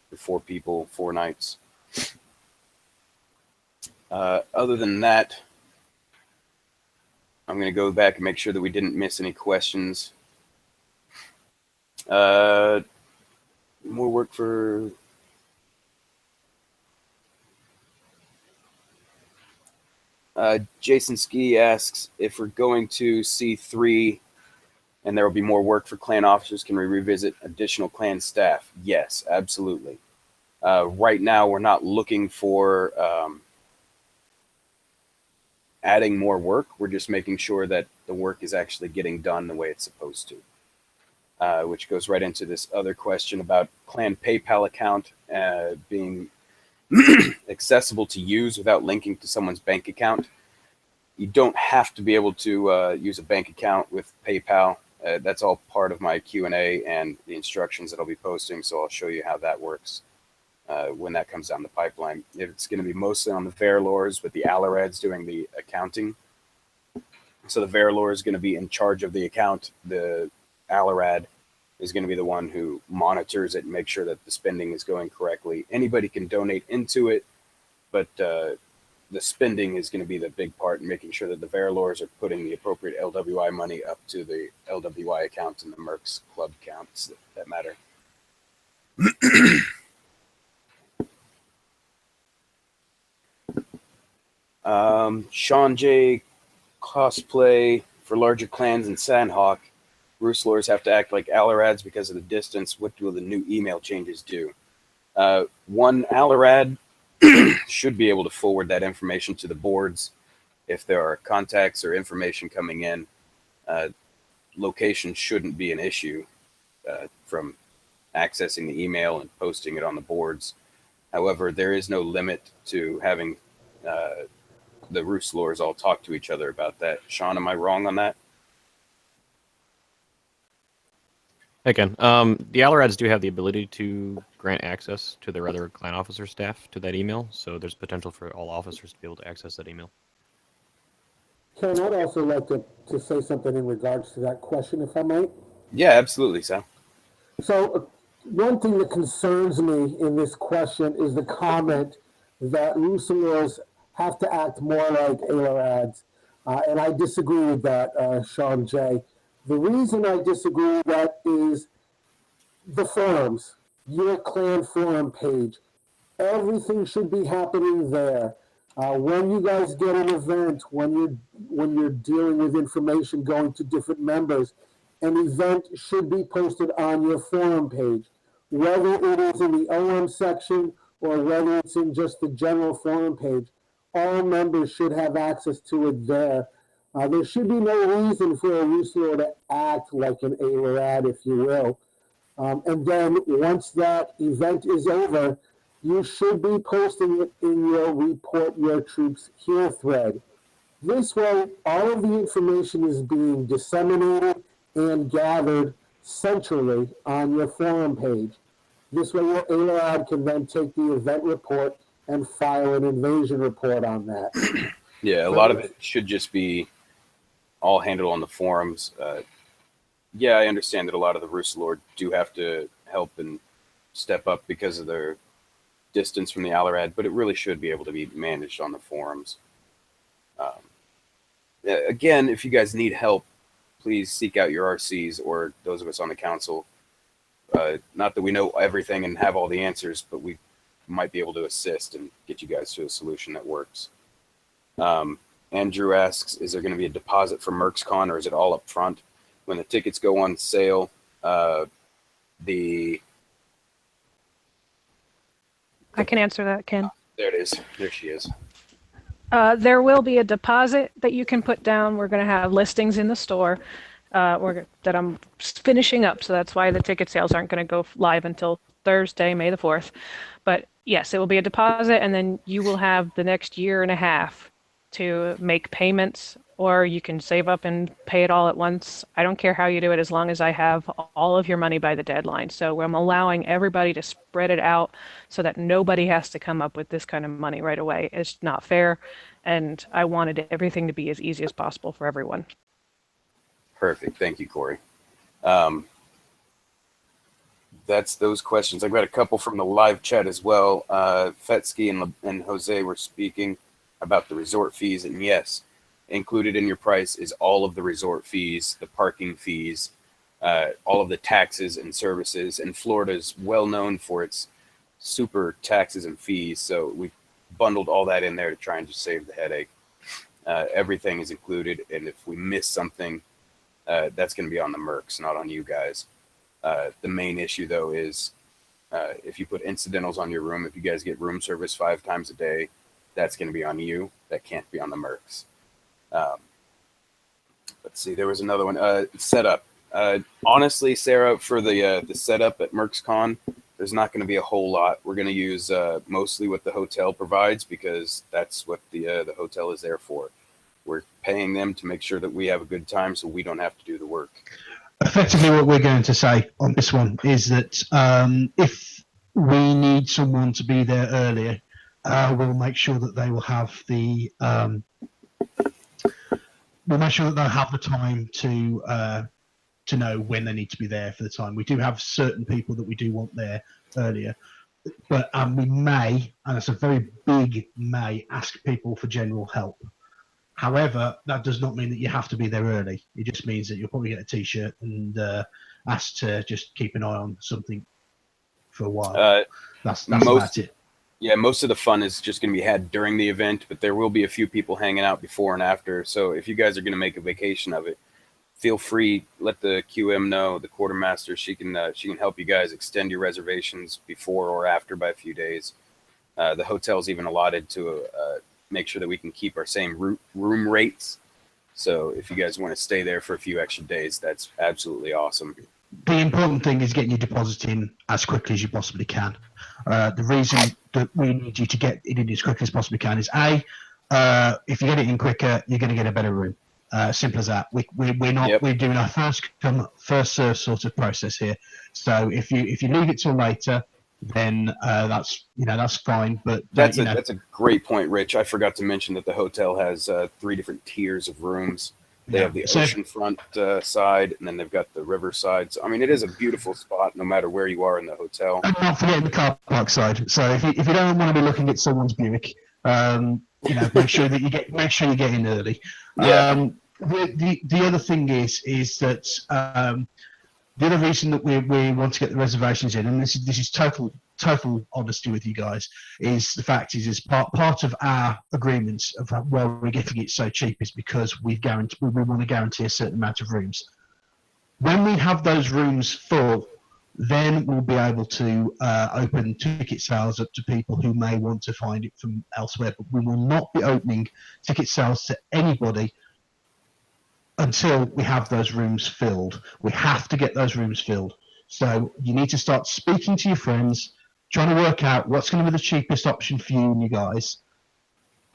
for 4 people, 4 nights. Other than that, I'm going to go back and make sure that we didn't miss any questions. More work for... Jason Ski asks if we're going to C3 and there will be more work for clan officers, can we revisit additional clan staff? Yes, absolutely. Right now, we're not looking for adding more work. We're just making sure that the work is actually getting done the way it's supposed to, which goes right into this other question about clan PayPal account being accessible to use without linking to someone's bank account. You don't have to be able to use a bank account with PayPal. That's all part of my Q&A and the instructions that I'll be posting, so I'll show you how that works when that comes down the pipeline. It's going to be mostly on the Verilors, with the Alarads doing the accounting. So the Verilor is going to be in charge of the account. The Alarad is going to be the one who monitors it and makes sure that the spending is going correctly. Anybody can donate into it, but the spending is going to be the big part in making sure that the Verilors are putting the appropriate LWI money up to the LWI account and the Mercs Club accounts that matter. Sean J. Cosplay for larger clans in Sandhawk. Bruce Lords have to act like Alarads because of the distance. What will the new email changes do? One Alarad should be able to forward that information to the boards if there are contacts or information coming in. Location shouldn't be an issue from accessing the email and posting it on the boards. However, there is no limit to having the Rooslors all talk to each other about that. Sean, am I wrong on that? Hey, Ken. The Allerads do have the ability to grant access to their other clan officer staff to that email, so there's potential for all officers to be able to access that email. Ken, I'd also like to say something in regards to that question, if I might. Yeah, absolutely, Sal. So, one thing that concerns me in this question is the comment that Lucilos have to act more like Ailorads. And I disagree with that, Sean J. The reason I disagree with that is the forums, your clan forum page. Everything should be happening there. When you guys get an event, when you're dealing with information going to different members, an event should be posted on your forum page, whether it is in the OM section or whether it's in just the general forum page. All members should have access to it there. There should be no reason for a Roosevelt to act like an ALORAD, if you will. And then once that event is over, you should be posting it in your report your troops here thread. This way, all of the information is being disseminated and gathered centrally on your forum page. This way, your ALORAD can then take the event report and file an invasion report on that. Yeah, a lot of it should just be all handled on the forums. Yeah, I understand that a lot of the Roost do have to help and step up because of their distance from the Allorad, but it really should be able to be managed on the forums. Again, if you guys need help, please seek out your RCs or those of us on the council. Not that we know everything and have all the answers, but we might be able to assist and get you guys to a solution that works. Andrew asks, is there going to be a deposit for MercsCon or is it all up front? When the tickets go on sale, I can answer that, Ken. There it is. There she is. There will be a deposit that you can put down. We're going to have listings in the store that I'm finishing up, so that's why the ticket sales aren't going to go live until Thursday, May the 4th. But yes, it will be a deposit, and then you will have the next year and a half to make payments, or you can save up and pay it all at once. I don't care how you do it as long as I have all of your money by the deadline. So I'm allowing everybody to spread it out so that nobody has to come up with this kind of money right away. It's not fair, and I wanted everything to be as easy as possible for everyone. Perfect. Thank you, Corey. That's those questions. I've got a couple from the live chat as well. Fetsky and Jose were speaking about the resort fees, and yes, included in your price is all of the resort fees, the parking fees, all of the taxes and services. And Florida is well known for its super taxes and fees, so we bundled all that in there to try and just save the headache. Everything is included, and if we miss something, that's going to be on the Mercs, not on you guys. The main issue, though, is if you put incidentals on your room, if you guys get room service 5 times a day, that's going to be on you. That can't be on the Mercs. Let's see. There was another one. Setup. Honestly, Sarah, for the setup at MercsCon, there's not going to be a whole lot. We're going to use mostly what the hotel provides because that's what the hotel is there for. We're paying them to make sure that we have a good time, so we don't have to do the work. Effectively, what we're going to say on this one is that if we need someone to be there earlier, we'll make sure that they will have the we'll make sure that they'll have the time to know when they need to be there for the time. We do have certain people that we do want there earlier, but we may, and it's a very big may, ask people for general help. However, that does not mean that you have to be there early. It just means that you'll probably get a T-shirt and asked to just keep an eye on something for a while. That's about it. Yeah, most of the fun is just going to be had during the event, but there will be a few people hanging out before and after. So if you guys are going to make a vacation of it, feel free. Let the QM know, the quartermaster. She can help you guys extend your reservations before or after by a few days. The hotel's even allotted to make sure that we can keep our same room rates. So if you guys want to stay there for a few extra days, that's absolutely awesome. The important thing is getting your deposit in as quickly as you possibly can. The reason that we need you to get it in as quickly as possibly can is if you get it in quicker, you're going to get a better room. Simple as that. We're not. Yep. We're doing our first come first serve sort of process here. So if you leave it till later, then that's fine. But That's a great point, Rich. I forgot to mention that the hotel has 3 different tiers of rooms. They have the oceanfront side, and then they've got the river side. So I mean, it is a beautiful spot, no matter where you are in the hotel. And not forgetting the car park side. So if you don't want to be looking at someone's Buick, make sure you get in early. Yeah. The other thing is that the other reason that we want to get the reservations in, and this is total honesty with you guys, is the fact is part of our agreements of why we're getting it so cheap is because we want to guarantee a certain amount of rooms. When we have those rooms full, then we'll be able to open ticket sales up to people who may want to find it from elsewhere. But we will not be opening ticket sales to anybody until we have those rooms filled. We have to get those rooms filled. So you need to start speaking to your friends, trying to work out what's going to be the cheapest option for you and you guys.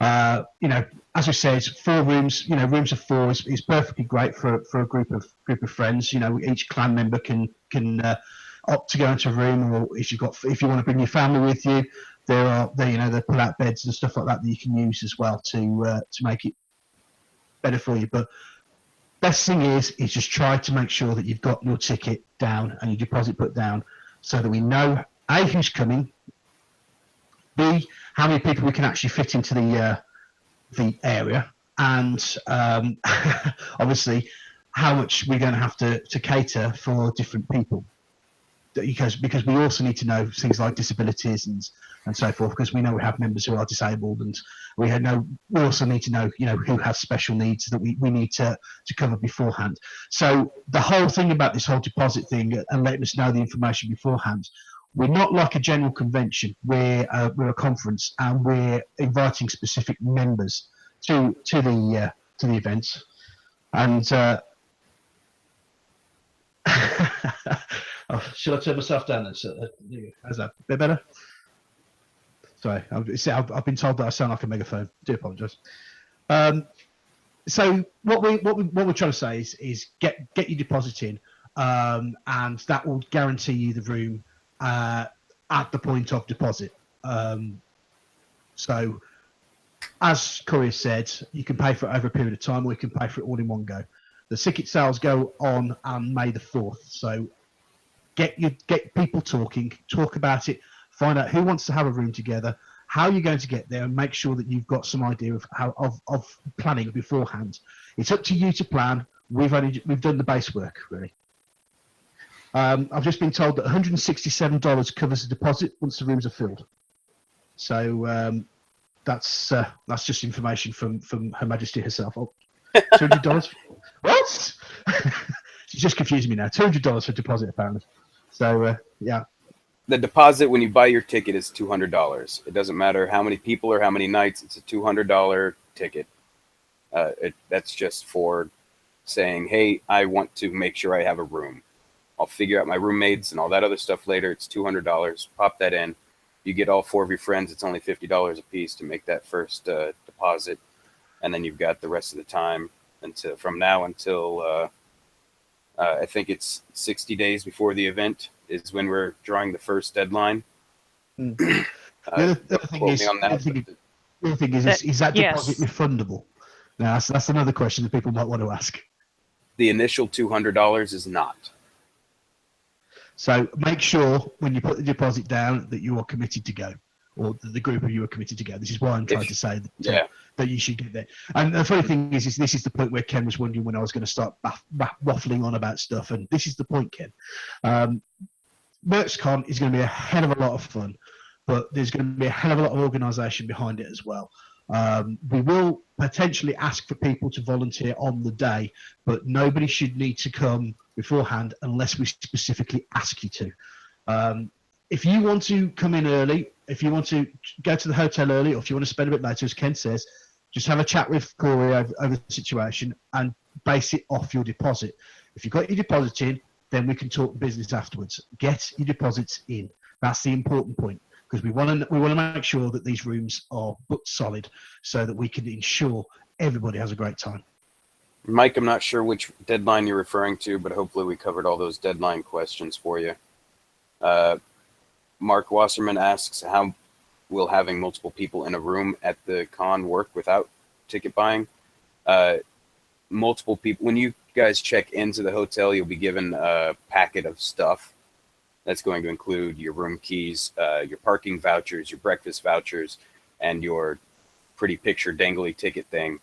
As we say, it's 4 rooms. Rooms of 4 is perfectly great for a group of friends. Each clan member can opt to go into a room, or if you want to bring your family with you, there are the pull-out beds and stuff like that you can use as well to make it better for you. But best thing is just try to make sure that you've got your ticket down and your deposit put down, so that we know A, who's coming, B, how many people we can actually fit into the area, and obviously how much we're going to have to cater for different people. Because we also need to know things like disabilities and so forth, because we know we have members who are disabled, and we also need to know who has special needs that we need to cover beforehand. So the whole thing about this whole deposit thing and letting us know the information beforehand, we're not like a general convention. We're a conference, and we're inviting specific members to the events. And should I turn myself down? How's that? A bit better? Sorry, I've been told that I sound like a megaphone. Do apologise. So what we're trying to say is get your deposit in, and that will guarantee you the room at the point of deposit. So, as Corey said, you can pay for it over a period of time, or you can pay for it all in one go. The ticket sales go on May the 4th. So get people talking, talk about it, find out who wants to have a room together, how you're going to get there, and make sure that you've got some idea of planning beforehand. It's up to you to plan. We've done the base work, really. I've just been told that $167 covers the deposit once the rooms are filled. So that's just information from Her Majesty herself. Oh, $200? What? She's just confusing me now. $200 for deposit, apparently. So yeah. The deposit when you buy your ticket is $200. It doesn't matter how many people or how many nights. It's a $200 ticket. That's just for saying, hey, I want to make sure I have a room. I'll figure out my roommates and all that other stuff later. It's $200. Pop that in. You get all 4 of your friends. It's only $50 a piece to make that first deposit, and then you've got the rest of the time from now until I think it's 60 days before the event is when we're drawing the first deadline. The other thing is that deposit refundable? Now that's another question that people might want to ask. The initial $200 is not. So make sure when you put the deposit down that you are committed to go, or the group of you are committed to go. This is why I'm trying to say that you should get there. And the funny thing is this is the point where Ken was wondering when I was going to start waffling on about stuff, and this is the point, Ken. MercsCon is going to be a hell of a lot of fun, but there's going to be a hell of a lot of organisation behind it as well. We will potentially ask for people to volunteer on the day, but nobody should need to come beforehand unless we specifically ask you to. If you want to come in early, if you want to go to the hotel early, or if you want to spend a bit later, as Ken says, just have a chat with Corey over the situation and base it off your deposit. If you've got your deposit in, then we can talk business afterwards. Get your deposits in. That's the important point, because we want to make sure that these rooms are booked solid so that we can ensure everybody has a great time. Mike, I'm not sure which deadline you're referring to, but hopefully we covered all those deadline questions for you. Mark Wasserman asks, how will having multiple people in a room at the con work without ticket buying? Multiple people, when you guys check into the hotel, you'll be given a packet of stuff that's going to include your room keys, your parking vouchers, your breakfast vouchers, and your pretty picture dangly ticket thing.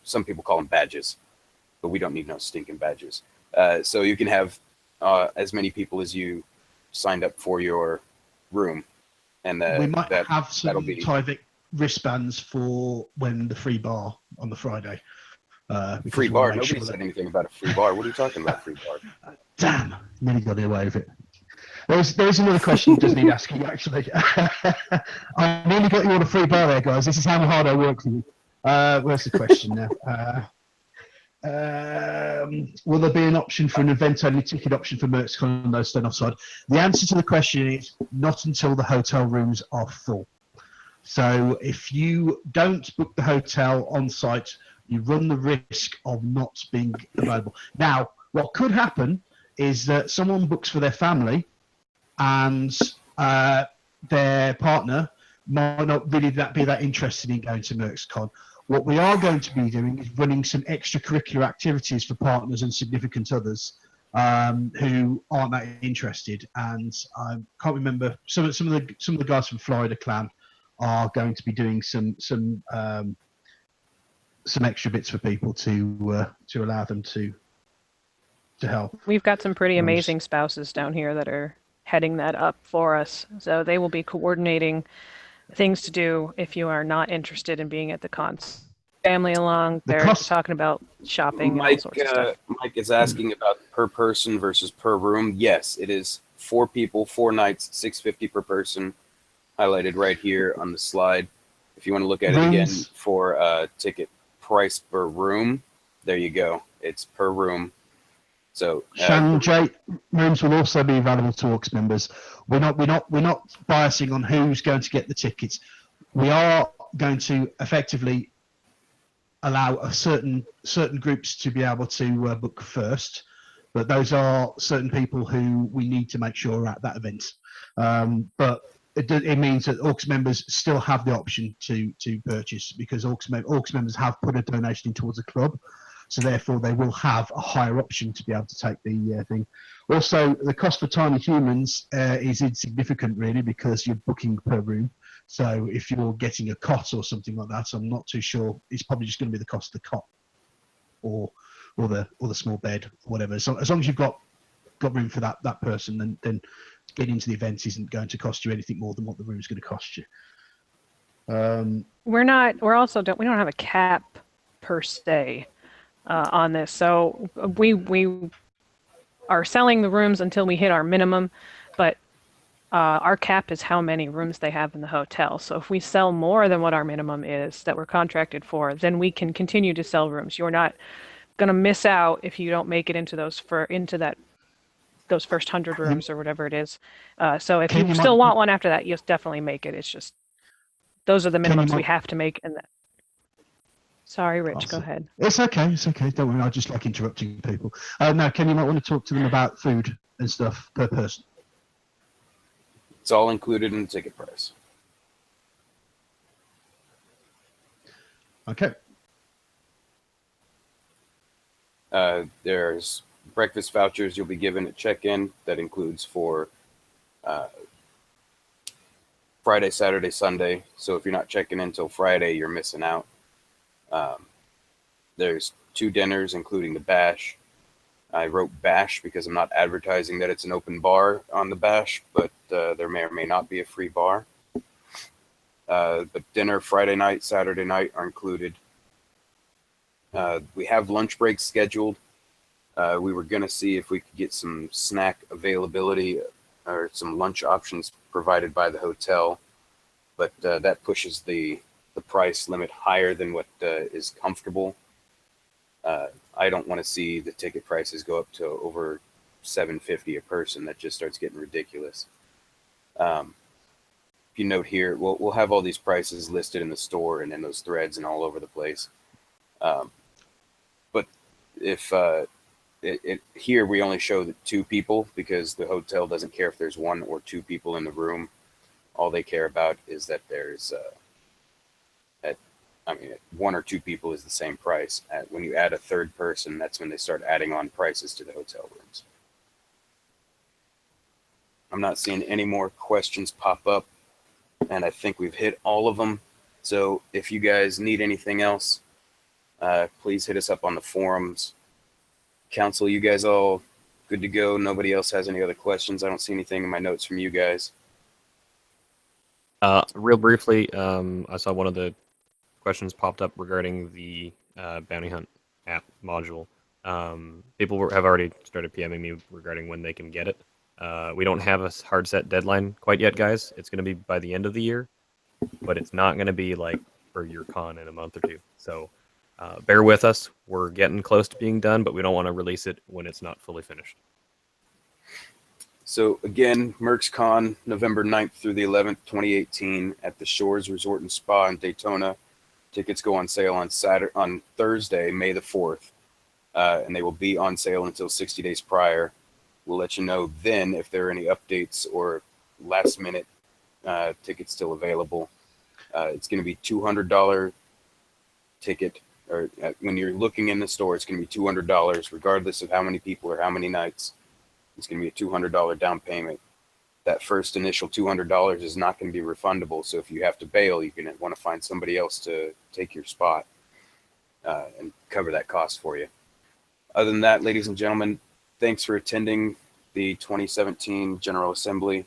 Some people call them badges, but we don't need no stinking badges. So you can have as many people as you signed up for your room. And we might have that'll some be Tyvek wristbands for when the free bar on the Friday. Free bar. Nobody said anything about a free bar. What are you talking about, free bar? Damn, nearly got away with it. There's another question that does need asking, actually. I nearly got you on a free bar there, guys. This is how hard I work for you. Where's the question now? Will there be an option for an event-only ticket option for MercsCon and those staying offside? The answer to the question is not until the hotel rooms are full. So if you don't book the hotel on site, you run the risk of not being available. Now, what could happen is that someone books for their family and their partner might not really be that interested in going to MercsCon. What we are going to be doing is running some extracurricular activities for partners and significant others who aren't that interested. And I can't remember, some of the guys from Florida Clan are going to be doing some extra bits for people to allow them to help. We've got some pretty amazing spouses down here that are heading that up for us. So they will be coordinating things to do if you are not interested in being at the cons. Family along, they're talking about shopping and all sorts of stuff. Mike is asking about per person versus per room. Yes, it is 4 people, 4 nights, $650 per person, highlighted right here on the slide. If you want to look at it again for ticket price per room, there you go. It's per room. So Shannon J, rooms will also be available to Orcs members. We're not biasing on who's going to get the tickets. We are going to effectively allow a certain groups to be able to book first, but those are certain people who we need to make sure are at that event. But it means that Orcs members still have the option to purchase, because Orcs members have put a donation in towards the club. So therefore, they will have a higher option to be able to take the thing. Also, the cost for Tiny Humans is insignificant, really, because you're booking per room. So if you're getting a cot or something like that, I'm not too sure. It's probably just going to be the cost of the cot, or the small bed, or whatever. So as long as you've got room for that person, then getting into the event isn't going to cost you anything more than what the room is going to cost you. We don't have a cap per se on this, so we are selling the rooms until we hit our minimum, but our cap is how many rooms they have in the hotel. So if we sell more than what our minimum is that we're contracted for, then we can continue to sell rooms. You're not going to miss out if you don't make it into those first 100 rooms or whatever it is. So if you still want one after that, you'll definitely make it. It's just those are the minimums we have to make. And sorry, Rich, go ahead. It's okay. Don't worry. I just like interrupting people. No, Ken, you might want to talk to them about food and stuff per person. It's all included in the ticket price. Okay. There's breakfast vouchers you'll be given at check-in. That includes for Friday, Saturday, Sunday. So if you're not checking in until Friday, you're missing out. There's 2 dinners, including the bash. I wrote bash because I'm not advertising that it's an open bar on the bash, but there may or may not be a free bar. But dinner Friday night, Saturday night are included. We have lunch breaks scheduled. We were going to see if we could get some snack availability or some lunch options provided by the hotel, but that pushes the price limit higher than what is comfortable. I don't want to see the ticket prices go up to over $750 a person. That just starts getting ridiculous. If you note here, we'll have all these prices listed in the store and in those threads and all over the place. But if here we only show the 2 people because the hotel doesn't care if there's 1 or 2 people in the room. All they care about is that there's 1 or 2 people is the same price. When you add a 3rd person, that's when they start adding on prices to the hotel rooms. I'm not seeing any more questions pop up, and I think we've hit all of them. So if you guys need anything else, please hit us up on the forums. Council, you guys all good to go? Nobody else has any other questions? I don't see anything in my notes from you guys. Real briefly, I saw one of the questions popped up regarding the bounty hunt app module. People have already started PMing me regarding when they can get it. We don't have a hard set deadline quite yet, guys. It's going to be by the end of the year, but it's not going to be like for your con in a month or 2. So bear with us. We're getting close to being done, but we don't want to release it when it's not fully finished. So again, MercsCon, November 9th through the 11th, 2018 at the Shores Resort and Spa in Daytona. Tickets go on sale on Thursday, May the 4th, and they will be on sale until 60 days prior. We'll let you know then if there are any updates or last minute tickets still available. It's going to be $200 ticket, or when you're looking in the store, it's going to be $200 regardless of how many people or how many nights. It's going to be a $200 down payment. That first initial $200 is not going to be refundable. So if you have to bail, you're going to want to find somebody else to take your spot and cover that cost for you. Other than that, ladies and gentlemen, thanks for attending the 2017 General Assembly.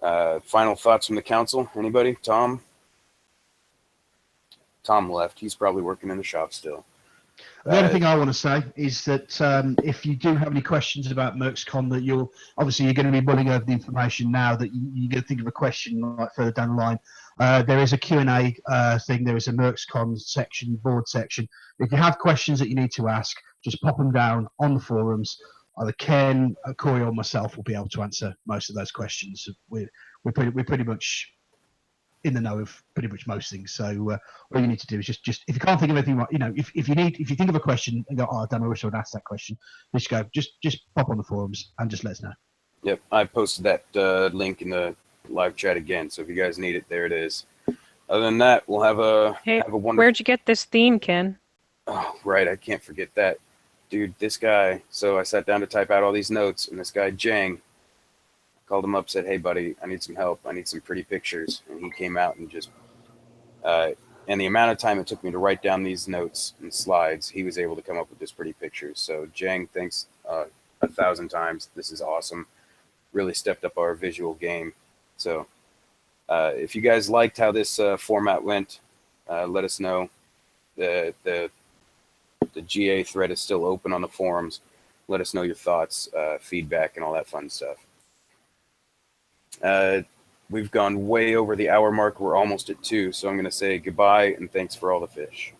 Final thoughts from the council? Anybody? Tom? Tom left. He's probably working in the shop still. The only thing I want to say is that if you do have any questions about MercsCon, that you're going to be mulling over the information now, that you're going to think of a question like further down the line. There is a Q&A thing. There is a MercsCon section, board section. If you have questions that you need to ask, just pop them down on the forums. Either Ken, Corey, or myself will be able to answer most of those questions. We're pretty much in the know of pretty much most things. So all you need to do is just if you can't think of anything, if you think of a question and go, oh, I don't know, I wish I would ask that question, just pop on the forums and just let us know. Yep, I posted that link in the live chat again. So if you guys need it, there it is. Other than that, we'll have a wonderful. Where'd you get this theme, Ken? Oh, right, I can't forget that, dude. This guy. So I sat down to type out all these notes, and this guy Jang called him up, said, hey, buddy, I need some help. I need some pretty pictures. And he came out and just, and the amount of time it took me to write down these notes and slides, he was able to come up with this pretty pictures. So, Jang, thanks 1,000 times. This is awesome. Really stepped up our visual game. So, if you guys liked how this format went, let us know. The GA thread is still open on the forums. Let us know your thoughts, feedback, and all that fun stuff. We've gone way over the hour mark. We're almost at 2, so I'm going to say goodbye and thanks for all the fish.